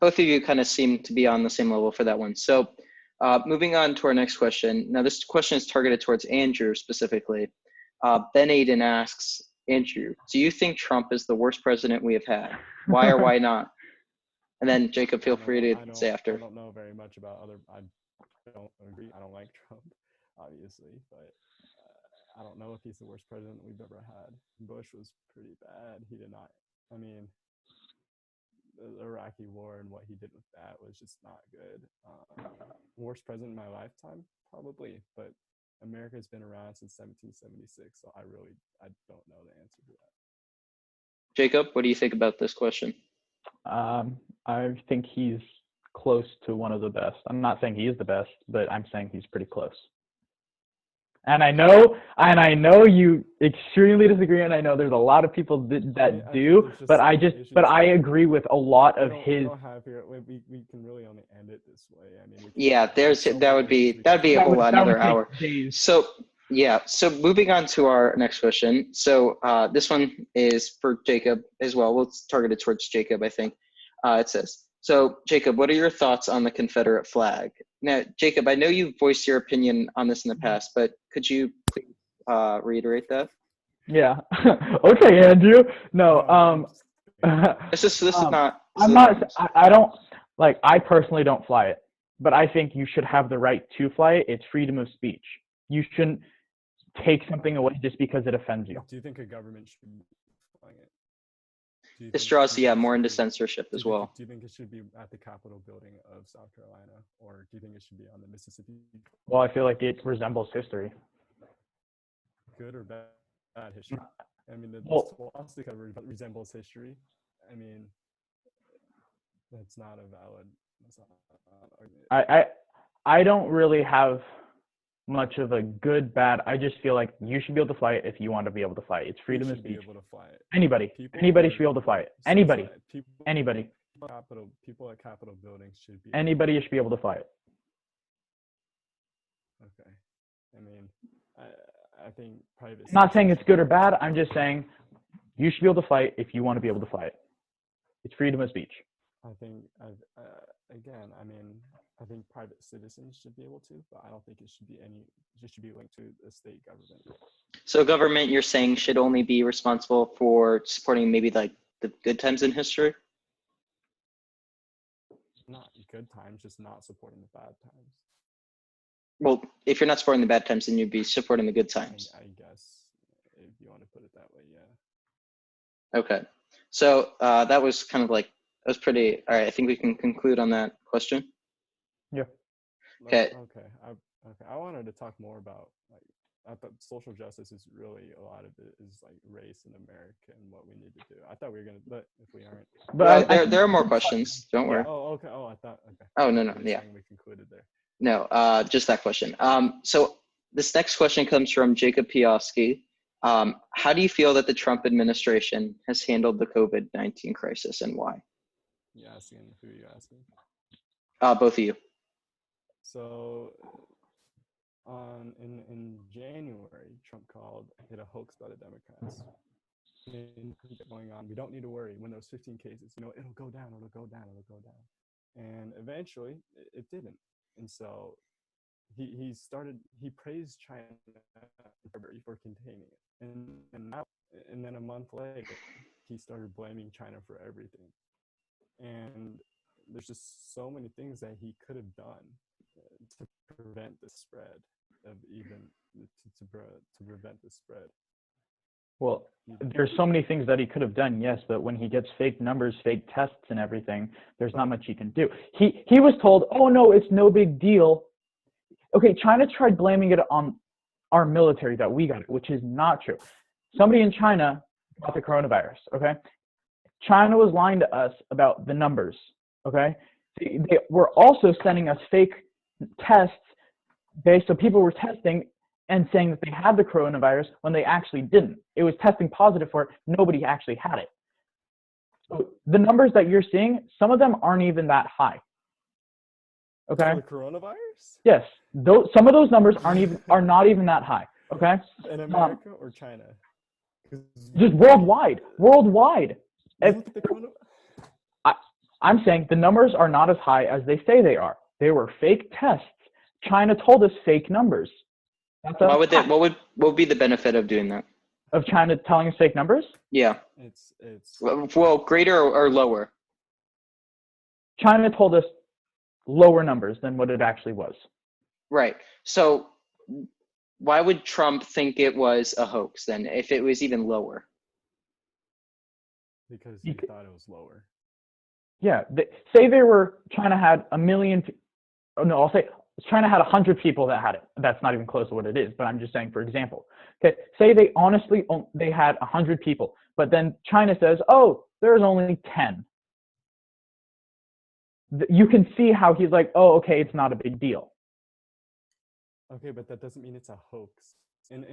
both of you kind of seem to be on the same level for that one. So moving on to our next question. Now this question is targeted towards Andrew specifically. Ben Aiden asks, Andrew, do you think Trump is the worst president we have had? Why or why not? And then Jacob, feel free to say after. I don't know very much about I don't agree. I don't like Trump, obviously, but I don't know if he's the worst president we've ever had. Bush was pretty bad. He did not, I mean, the Iraqi war and what he did with that was just not good. Worst president in my lifetime, probably, but America's been around since 1776, so I don't know the answer to that. Jacob, what do you think about this question? I think he's close to one of the best. I'm not saying he is the best, but I'm saying he's pretty close. And I know you extremely disagree, and I know there's a lot of people that do, but I agree with a lot of his. We can really only end it this way. I mean, that'd be a whole another hour. So yeah, so moving on to our next question. So this one is for Jacob as well. Well, it's targeted towards Jacob, I think. It says, so Jacob, what are your thoughts on the Confederate flag? Now, Jacob, I know you've voiced your opinion on this in the past, but could you please reiterate that? Yeah. Okay, Andrew. No. This is not. I don't like. I personally don't fly it, but I think you should have the right to fly it. It's freedom of speech. You shouldn't take something away just because it offends you. Do you think a government should be flying it? Do you This think draws, do you think it more should into be censorship as well. do you think it should be at the Capitol building of South Carolina, or do you think it should be on the Mississippi? Well, I feel like it resembles history. Good or bad history? I mean, the Well, swastika resembles history. I mean, that's not a valid. That's not an argument. I don't really have much of a good bad. I just feel like you should be able to fly it if you want to be able to fly it. It's Who freedom of should be speech. able to fly it? Anybody People should be able to fly it. so Anybody people people at Capitol buildings should be anybody should be able to fly it. Okay. I mean, I think private. I'm not saying citizens it's should be good or able to- bad. I'm just saying you should be able to fly it if you want to be able to fly it. It's freedom of speech. I think again. I mean, I think private citizens should be able to, but I don't think it should be It should be linked to the state government. So government, you're saying, should only be responsible for supporting maybe like the good times in history? Not good times, just not supporting the bad times. Well, if you're not supporting the bad times, then you'd be supporting the good times. I guess if you want to put it that way, yeah. Okay. So that was kind of like, that was pretty, all right, I think we can conclude on that question. Yeah. Okay. Okay. I wanted to talk more about I thought social justice is really a lot of it is like race in America and what we need to do. I thought we were gonna, but if we aren't, But Well, there are more questions. Don't worry. oh okay. Oh, I thought okay. Oh, I no, thought no, you were yeah. saying we concluded there. No, just that question. So this next question comes from Jacob Piowski. How do you feel that the Trump administration has handled the COVID-19 crisis, and why? You asking who you asking? Both of you. So in January, Trump called it a hoax by the Democrats. And going on, we don't need to worry. When there's 15 cases, it'll go down, it'll go down, it'll go down. And eventually, it didn't. And so he praised China for containing it. And then a month later, he started blaming China for everything. And there's just so many things that he could have done to prevent the spread of to prevent the spread. well, there's so many things that he could have done, yes, but when he gets fake numbers, fake tests and everything, there's not much he can do. He was told, oh no, it's no big deal. Okay, China tried blaming it on our military that we got it, which is not true. Somebody in China got the coronavirus, okay? China was lying to us about the numbers, okay? They were also sending us fake tests so people were testing and saying that they had the coronavirus when they actually didn't. It was testing positive for it. Nobody actually had it. So the numbers that you're seeing, some of them aren't even that high. Okay. For the coronavirus? Yes. Some of those numbers are not even that high. Okay. In America or China? Just worldwide. Worldwide. I'm saying the numbers are not as high as they say they are. They were fake tests. China told us fake numbers. What would be the benefit of doing that? Of China telling us fake numbers? Yeah. It's Well, greater or lower? China told us lower numbers than what it actually was. Right. So why would Trump think it was a hoax then, if it was even lower? Because he thought it was lower. Yeah. Say China had a million. Oh no, I'll say China had 100 people that had it. That's not even close to what it is, but I'm just saying for example. Okay. Say they had 100 people, but then China says, oh, there's only 10. You can see how he's like, oh, okay, it's not a big deal. Okay, but that doesn't mean it's a hoax. And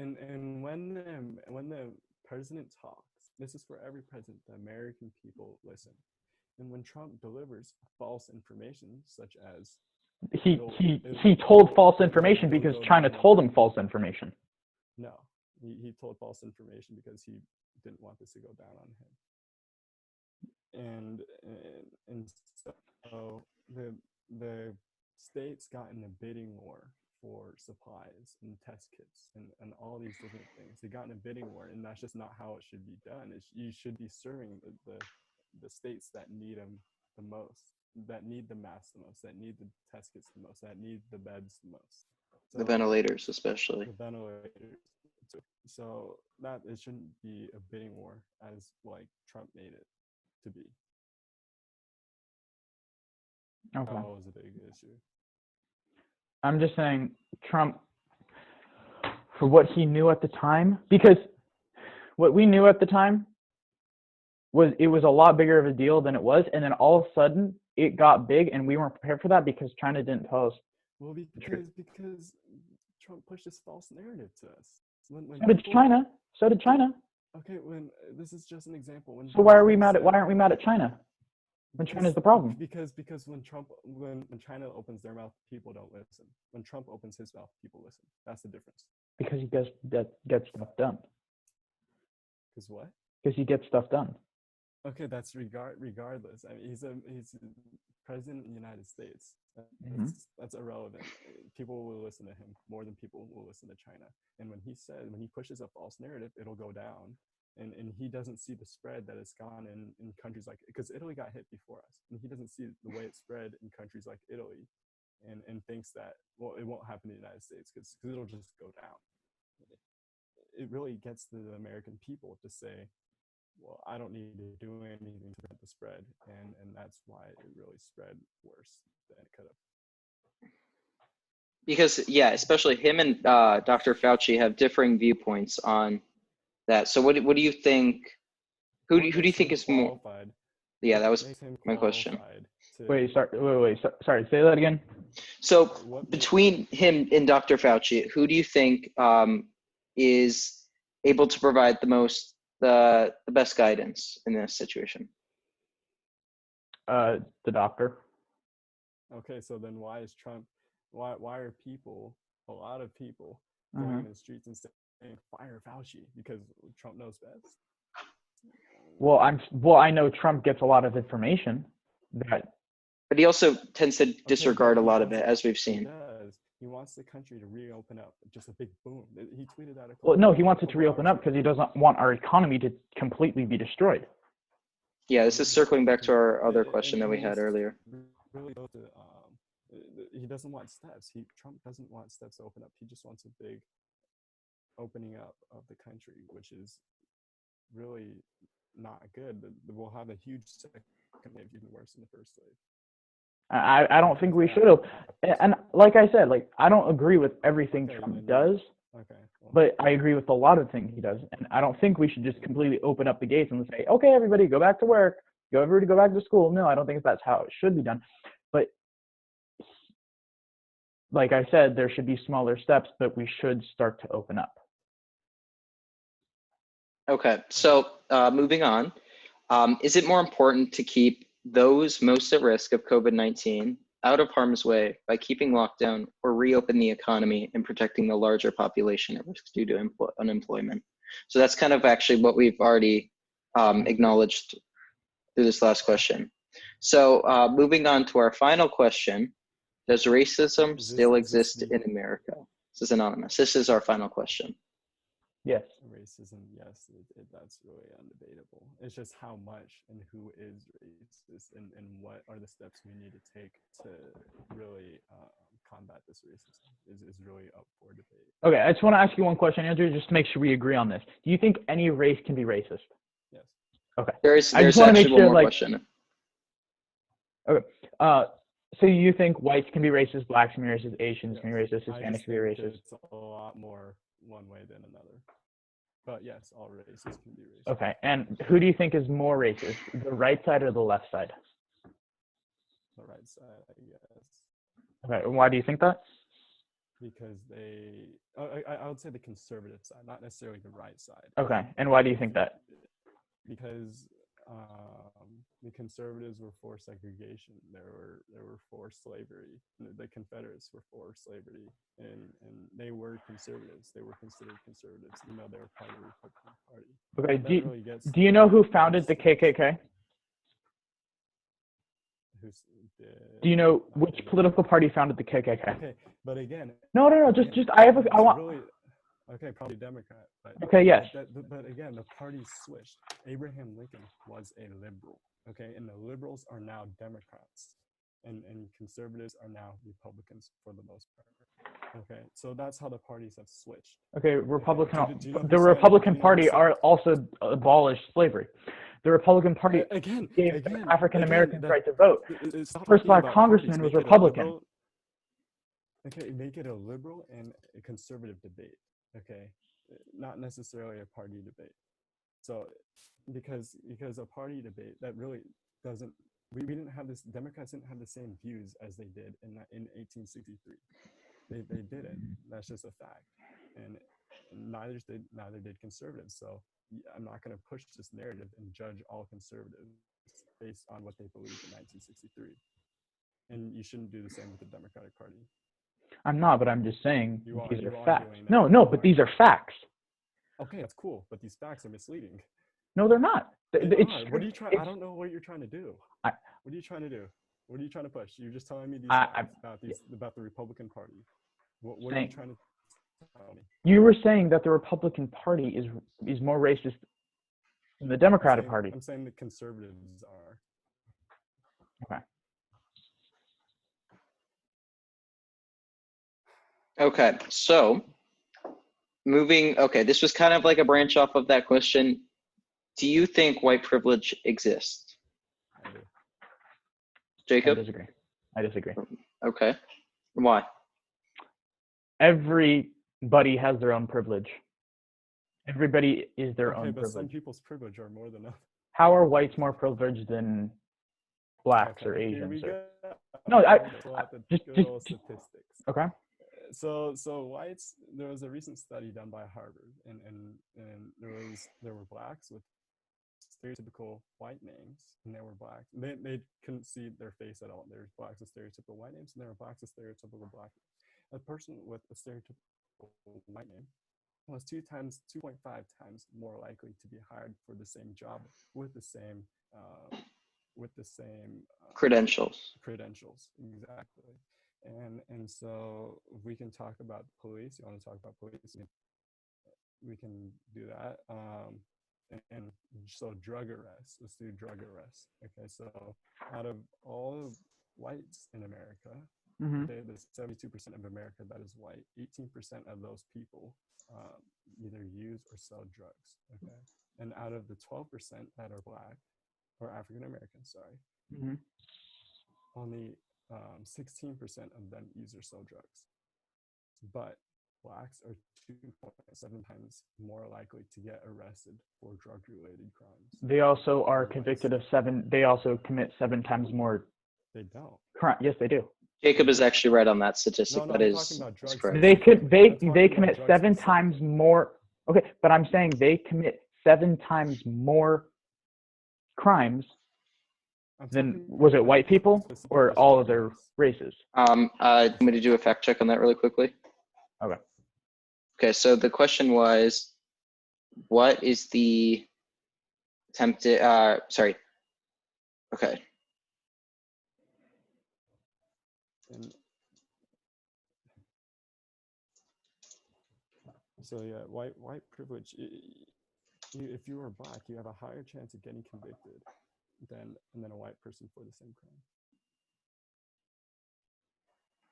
when the president talks, this is for every president, the American people listen. And when Trump delivers false information, such as he told false information because China told him false information. No, he told false information because he didn't want this to go down on him. And so the states got in a bidding war for supplies and test kits and all these different things. They got in a bidding war, and that's just not how it should be done. You should be serving the states that need them the most, that need the masks the most, that need the test kits the most, that need the beds the most. So, the ventilators especially. The ventilators. So that it shouldn't be a bidding war as like Trump made it. to be. Okay. That was a big issue. I'm just saying Trump, for what he knew at the time, because what we knew at the time was it was a lot bigger of a deal than it was, and then all of a sudden it got big, and we weren't prepared for that because China didn't tell us. Well, because Trump pushed this false narrative to us. When So did people, China. So did China. okay, when this is just an example. When So why are we Trump mad at? said- Why aren't we mad at China? When China's the problem. Because when China opens their mouth, people don't listen. When Trump opens his mouth, people listen. That's the difference. Because he gets stuff done. Because what? Because he gets stuff done. Okay, that's regardless. I mean, he's president of the United States. That's irrelevant. People will listen to him more than people will listen to China. And when he pushes a false narrative, it'll go down. And he doesn't see the spread that it's gone in countries like, because Italy got hit before us, and he doesn't see the way it spread in countries like Italy, and thinks that, well, it won't happen in the United States because it'll just go down. It really gets the American people to say, well, I don't need to do anything to prevent the spread, and that's why it really spread worse than it could have. Because especially him and Dr. Fauci have differing viewpoints on that. So what do you think? Who do you think is more? Yeah, that was my question. Wait, sorry. Say that again. So between him and Dr. Fauci, who do you think is able to provide the best guidance in this situation? The doctor. Okay, so then why is Trump? Why are a lot of people, going in the streets and saying fire Fauci because Trump knows best? Well, I know Trump gets a lot of information but he also tends to disregard a lot of it, as we've seen. He does. He wants the country to reopen up. Just a big boom. He tweeted that. Well, no, he wants it to reopen up because he doesn't want our economy to completely be destroyed. Yeah, this is circling back to our other question that we had earlier. Really, he doesn't want steps. Trump doesn't want steps to open up. He just wants a big opening up of the country, which is really not good. We'll have a huge second wave, even worse than the first wave. I don't think we should have. And like I said, I don't agree with everything Trump does. Okay. Well, but I agree with a lot of things he does, and I don't think we should just completely open up the gates and say, okay, everybody go back to work, everybody go back to school. No, I don't think that's how it should be done. But like I said, there should be smaller steps, but we should start to open up. Okay, so moving on, is it more important to keep those most at risk of COVID-19 out of harm's way by keeping lockdown, or reopen the economy and protecting the larger population at risk due to unemployment? So that's kind of actually what we've already acknowledged through this last question. So moving on to our final question, does racism still exist in America? This is anonymous. This is our final question. Yes. Racism, yes, that's really undebatable. It's just how much and who is racist, and what are the steps we need to take to really combat this racism is really up for debate. Okay, I just want to ask you one question, Andrew, just to make sure we agree on this. Do you think any race can be racist? Yes. Okay. There's actually one more question. Okay. So you think whites can be racist, blacks can be racist, Asians can be racist, Hispanics can be racist? It's a lot more one way than another. But yes, all races can be racist. Okay, and who do you think is more racist, the right side or the left side? The right side, I guess. Okay, why do you think that? Because I would say the conservative side, not necessarily the right side. Okay, and why do you think that? Because the conservatives were for segregation. They were for slavery. The Confederates were for slavery, and they were conservatives. They were considered conservatives, even though they were part of the Republican Party. Okay. Do you know who founded the KKK? Do you know which political party founded the KKK? Okay, but again. No. Okay, probably Democrat. But, okay, yes. But again, the party switched. Abraham Lincoln was a liberal, okay? And the liberals are now Democrats. And conservatives are now Republicans for the most part. Okay, so that's how the parties have switched. Okay, Do you know the who Republican do you know Party are also abolished slavery. The Republican Party again, gave African Americans that right to vote. stop First talking black about parties. congressman was Make it a Republican. liberal. Okay, make it a liberal and a conservative debate. Okay, not necessarily a party debate. So, because a party debate that really doesn't. We didn't have this. Democrats didn't have the same views as they did in 1863. They didn't. That's just a fact, and neither did conservatives. So I'm not going to push this narrative and judge all conservatives based on what they believed in 1963. And you shouldn't do the same with the Democratic Party. I'm not, but I'm just saying You these are are facts. doing that. No, but these are facts. Okay, that's cool, but these facts are misleading. No, they're not. They are. What are you trying? I don't know what you're trying to do. What are you trying to do? What are you trying to push? You're just telling me these facts about the Republican Party. What are you trying to tell me? You were saying that the Republican Party is more racist than the Democratic Party. I'm saying the conservatives are. Okay. Okay, so this was kind of like a branch off of that question. Do you think white privilege exists? I do. Jacob? I disagree. Okay. Why? Everybody has their own privilege. Everybody is their own but privilege. Some people's privilege are more than others. How are whites more privileged than blacks or Asians? Just statistics. Okay. So whites. There was a recent study done by Harvard, and there were blacks with stereotypical white names, and there were blacks. They couldn't see their face at all. There was blacks with stereotypical white names, and there were blacks with stereotypical black. A person with a stereotypical white name was 2.5 times more likely to be hired for the same job with the same credentials. Exactly. And so we can talk about police. You want to talk about police? We can do that. And so drug arrests. Let's do drug arrests. Okay, so out of all whites in America, the 72% of America that is white, 18% of those people either use or sell drugs. Okay, and out of the 12% that are black or African American, only 16% of them use or sell drugs. But blacks are 2.7 times more likely to get arrested for drug-related crimes. They also are convicted of They also commit 7 times more. They don't. Yes, they do. Jacob is actually right on that statistic. No, that I'm is talking about drugs. They commit 7 times more. Okay, but I'm saying they commit 7 times more crimes than, was it white people or all other races? I'm going to do a fact check on that really quickly. Okay. Okay, so the question was, what is the attempted, okay. So yeah, white privilege. If you are black, you have a higher chance of getting convicted than a white person for the same crime.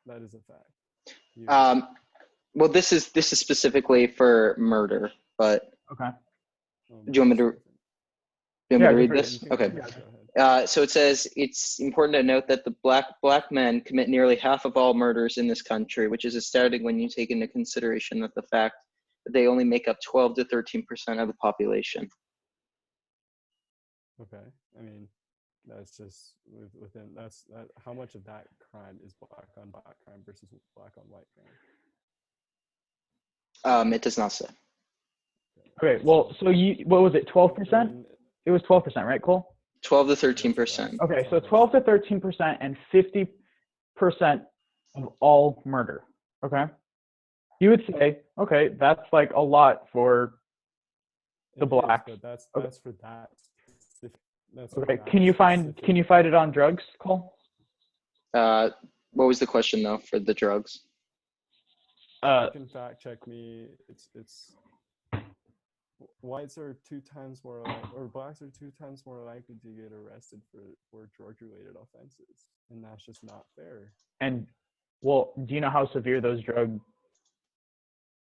That is a fact. Well, this is specifically for murder, but okay. Do you want me to read this? Okay. So it says it's important to note that the black men commit nearly half of all murders in this country, which is astounding when you take into consideration that the fact that they only make up 12 to 13% of the population. Okay, I mean, that's just within how much of that crime is black on black crime versus black on white crime? It does not say. Okay, well, so what was it, 12%? It was 12%, right, Cole? 12 to 13%. Okay, so 12 to 13% and 50% of all murder. Okay, you would say, okay, that's like a lot for the blacks. But that's for that specific. Okay, can you find it on drugs, Cole? What was the question though for the drugs? You can fact check me. It's whites are 2 times more or blacks are 2 times more likely to get arrested for drug-related offenses, and that's just not fair. And Well, do you know how severe those drugs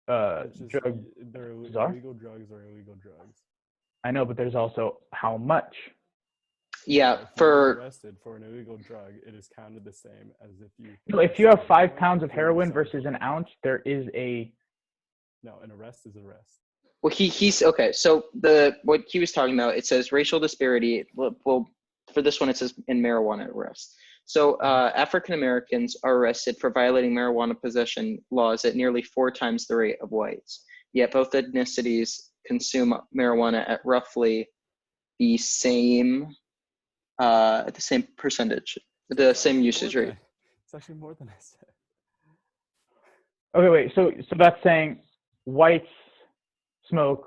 It's just are? illegal drugs are illegal drugs. I know, but there's also how much. Yeah, If you get for arrested for an illegal drug, it is counted the same as if you. If you have 5 heroin, pounds of if you heroin sell versus an ounce, there is a. No, an arrest is arrest. well, he's okay. So what he was talking about, it says racial disparity. Well, for this one, it says in marijuana arrest. So African Americans are arrested for violating marijuana possession laws at nearly 4 times the rate of whites. Yet both ethnicities consume marijuana at roughly the same percentage, the same usage rate. It's actually more than I said. Okay, wait. So that's saying whites smoke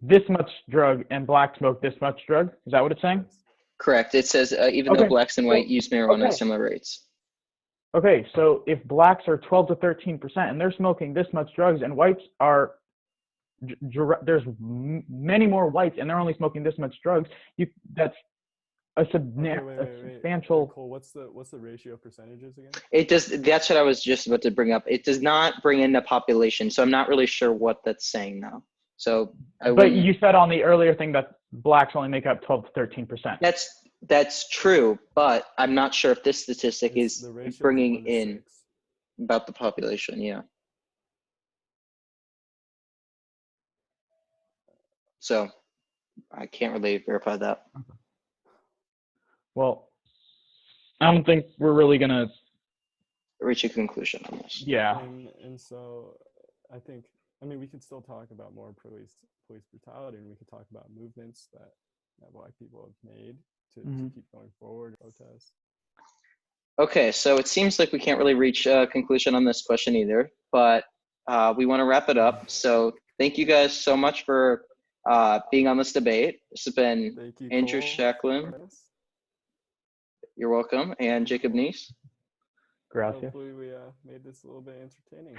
this much drug and blacks smoke this much drug. Is that what it's saying? Yes. Correct. It says even though Okay, blacks and white use marijuana at similar rates. Okay, so if blacks are 12 to 13% and they're smoking this much drugs, and whites are there's many more whites and they're only smoking this much drugs, that's a substantial. Cole, what's the ratio of percentages again? It does. That's what I was just about to bring up. It does not bring in the population, so I'm not really sure what that's saying now. So but you said on the earlier thing that blacks only make up 12 to 13%. That's true, but I'm not sure if this statistic is bringing in about the population. Yeah. So I can't really verify that. Well, I don't think we're really gonna reach a conclusion on this. Yeah. And so I think, I mean, we could still talk about more police brutality, and we could talk about movements that Black people have made to keep going forward, protests. Okay, so it seems like we can't really reach a conclusion on this question either, but we want to wrap it up. So thank you guys so much for being on this debate. This has been Andrew Shaklan. You're welcome. And Jacob Nies. Gracias. Hopefully we made this a little bit entertaining.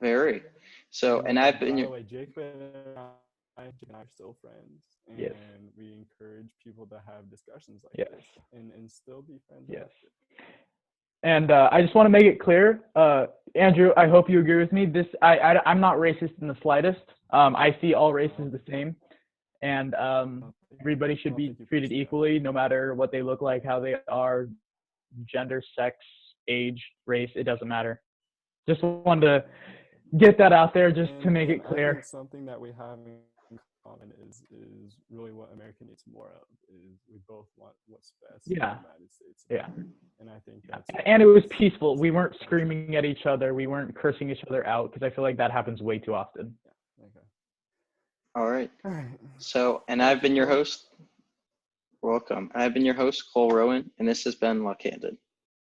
Very. So, and I've been. By the way, Jacob and I are still friends, and yes. we encourage people to have discussions like yes. this and still be friends. Yes. And I just want to make it clear, Andrew, I hope you agree with me. I'm not racist in the slightest. I see all races the same, and everybody should be treated equally, no matter what they look like, how they are, gender, sex, age, race. It doesn't matter. Just wanted to get that out there, just to make it clear. I think something that we have in common is really what America needs more of. Is we both want what's best for the United States. Yeah. And I think that's. And it was peaceful. We weren't screaming at each other. We weren't cursing each other out, because I feel like that happens way too often. Yeah. Okay. All right. So, and I've been your host. Welcome. I've been your host, Cole Rowan, and this has been Candid.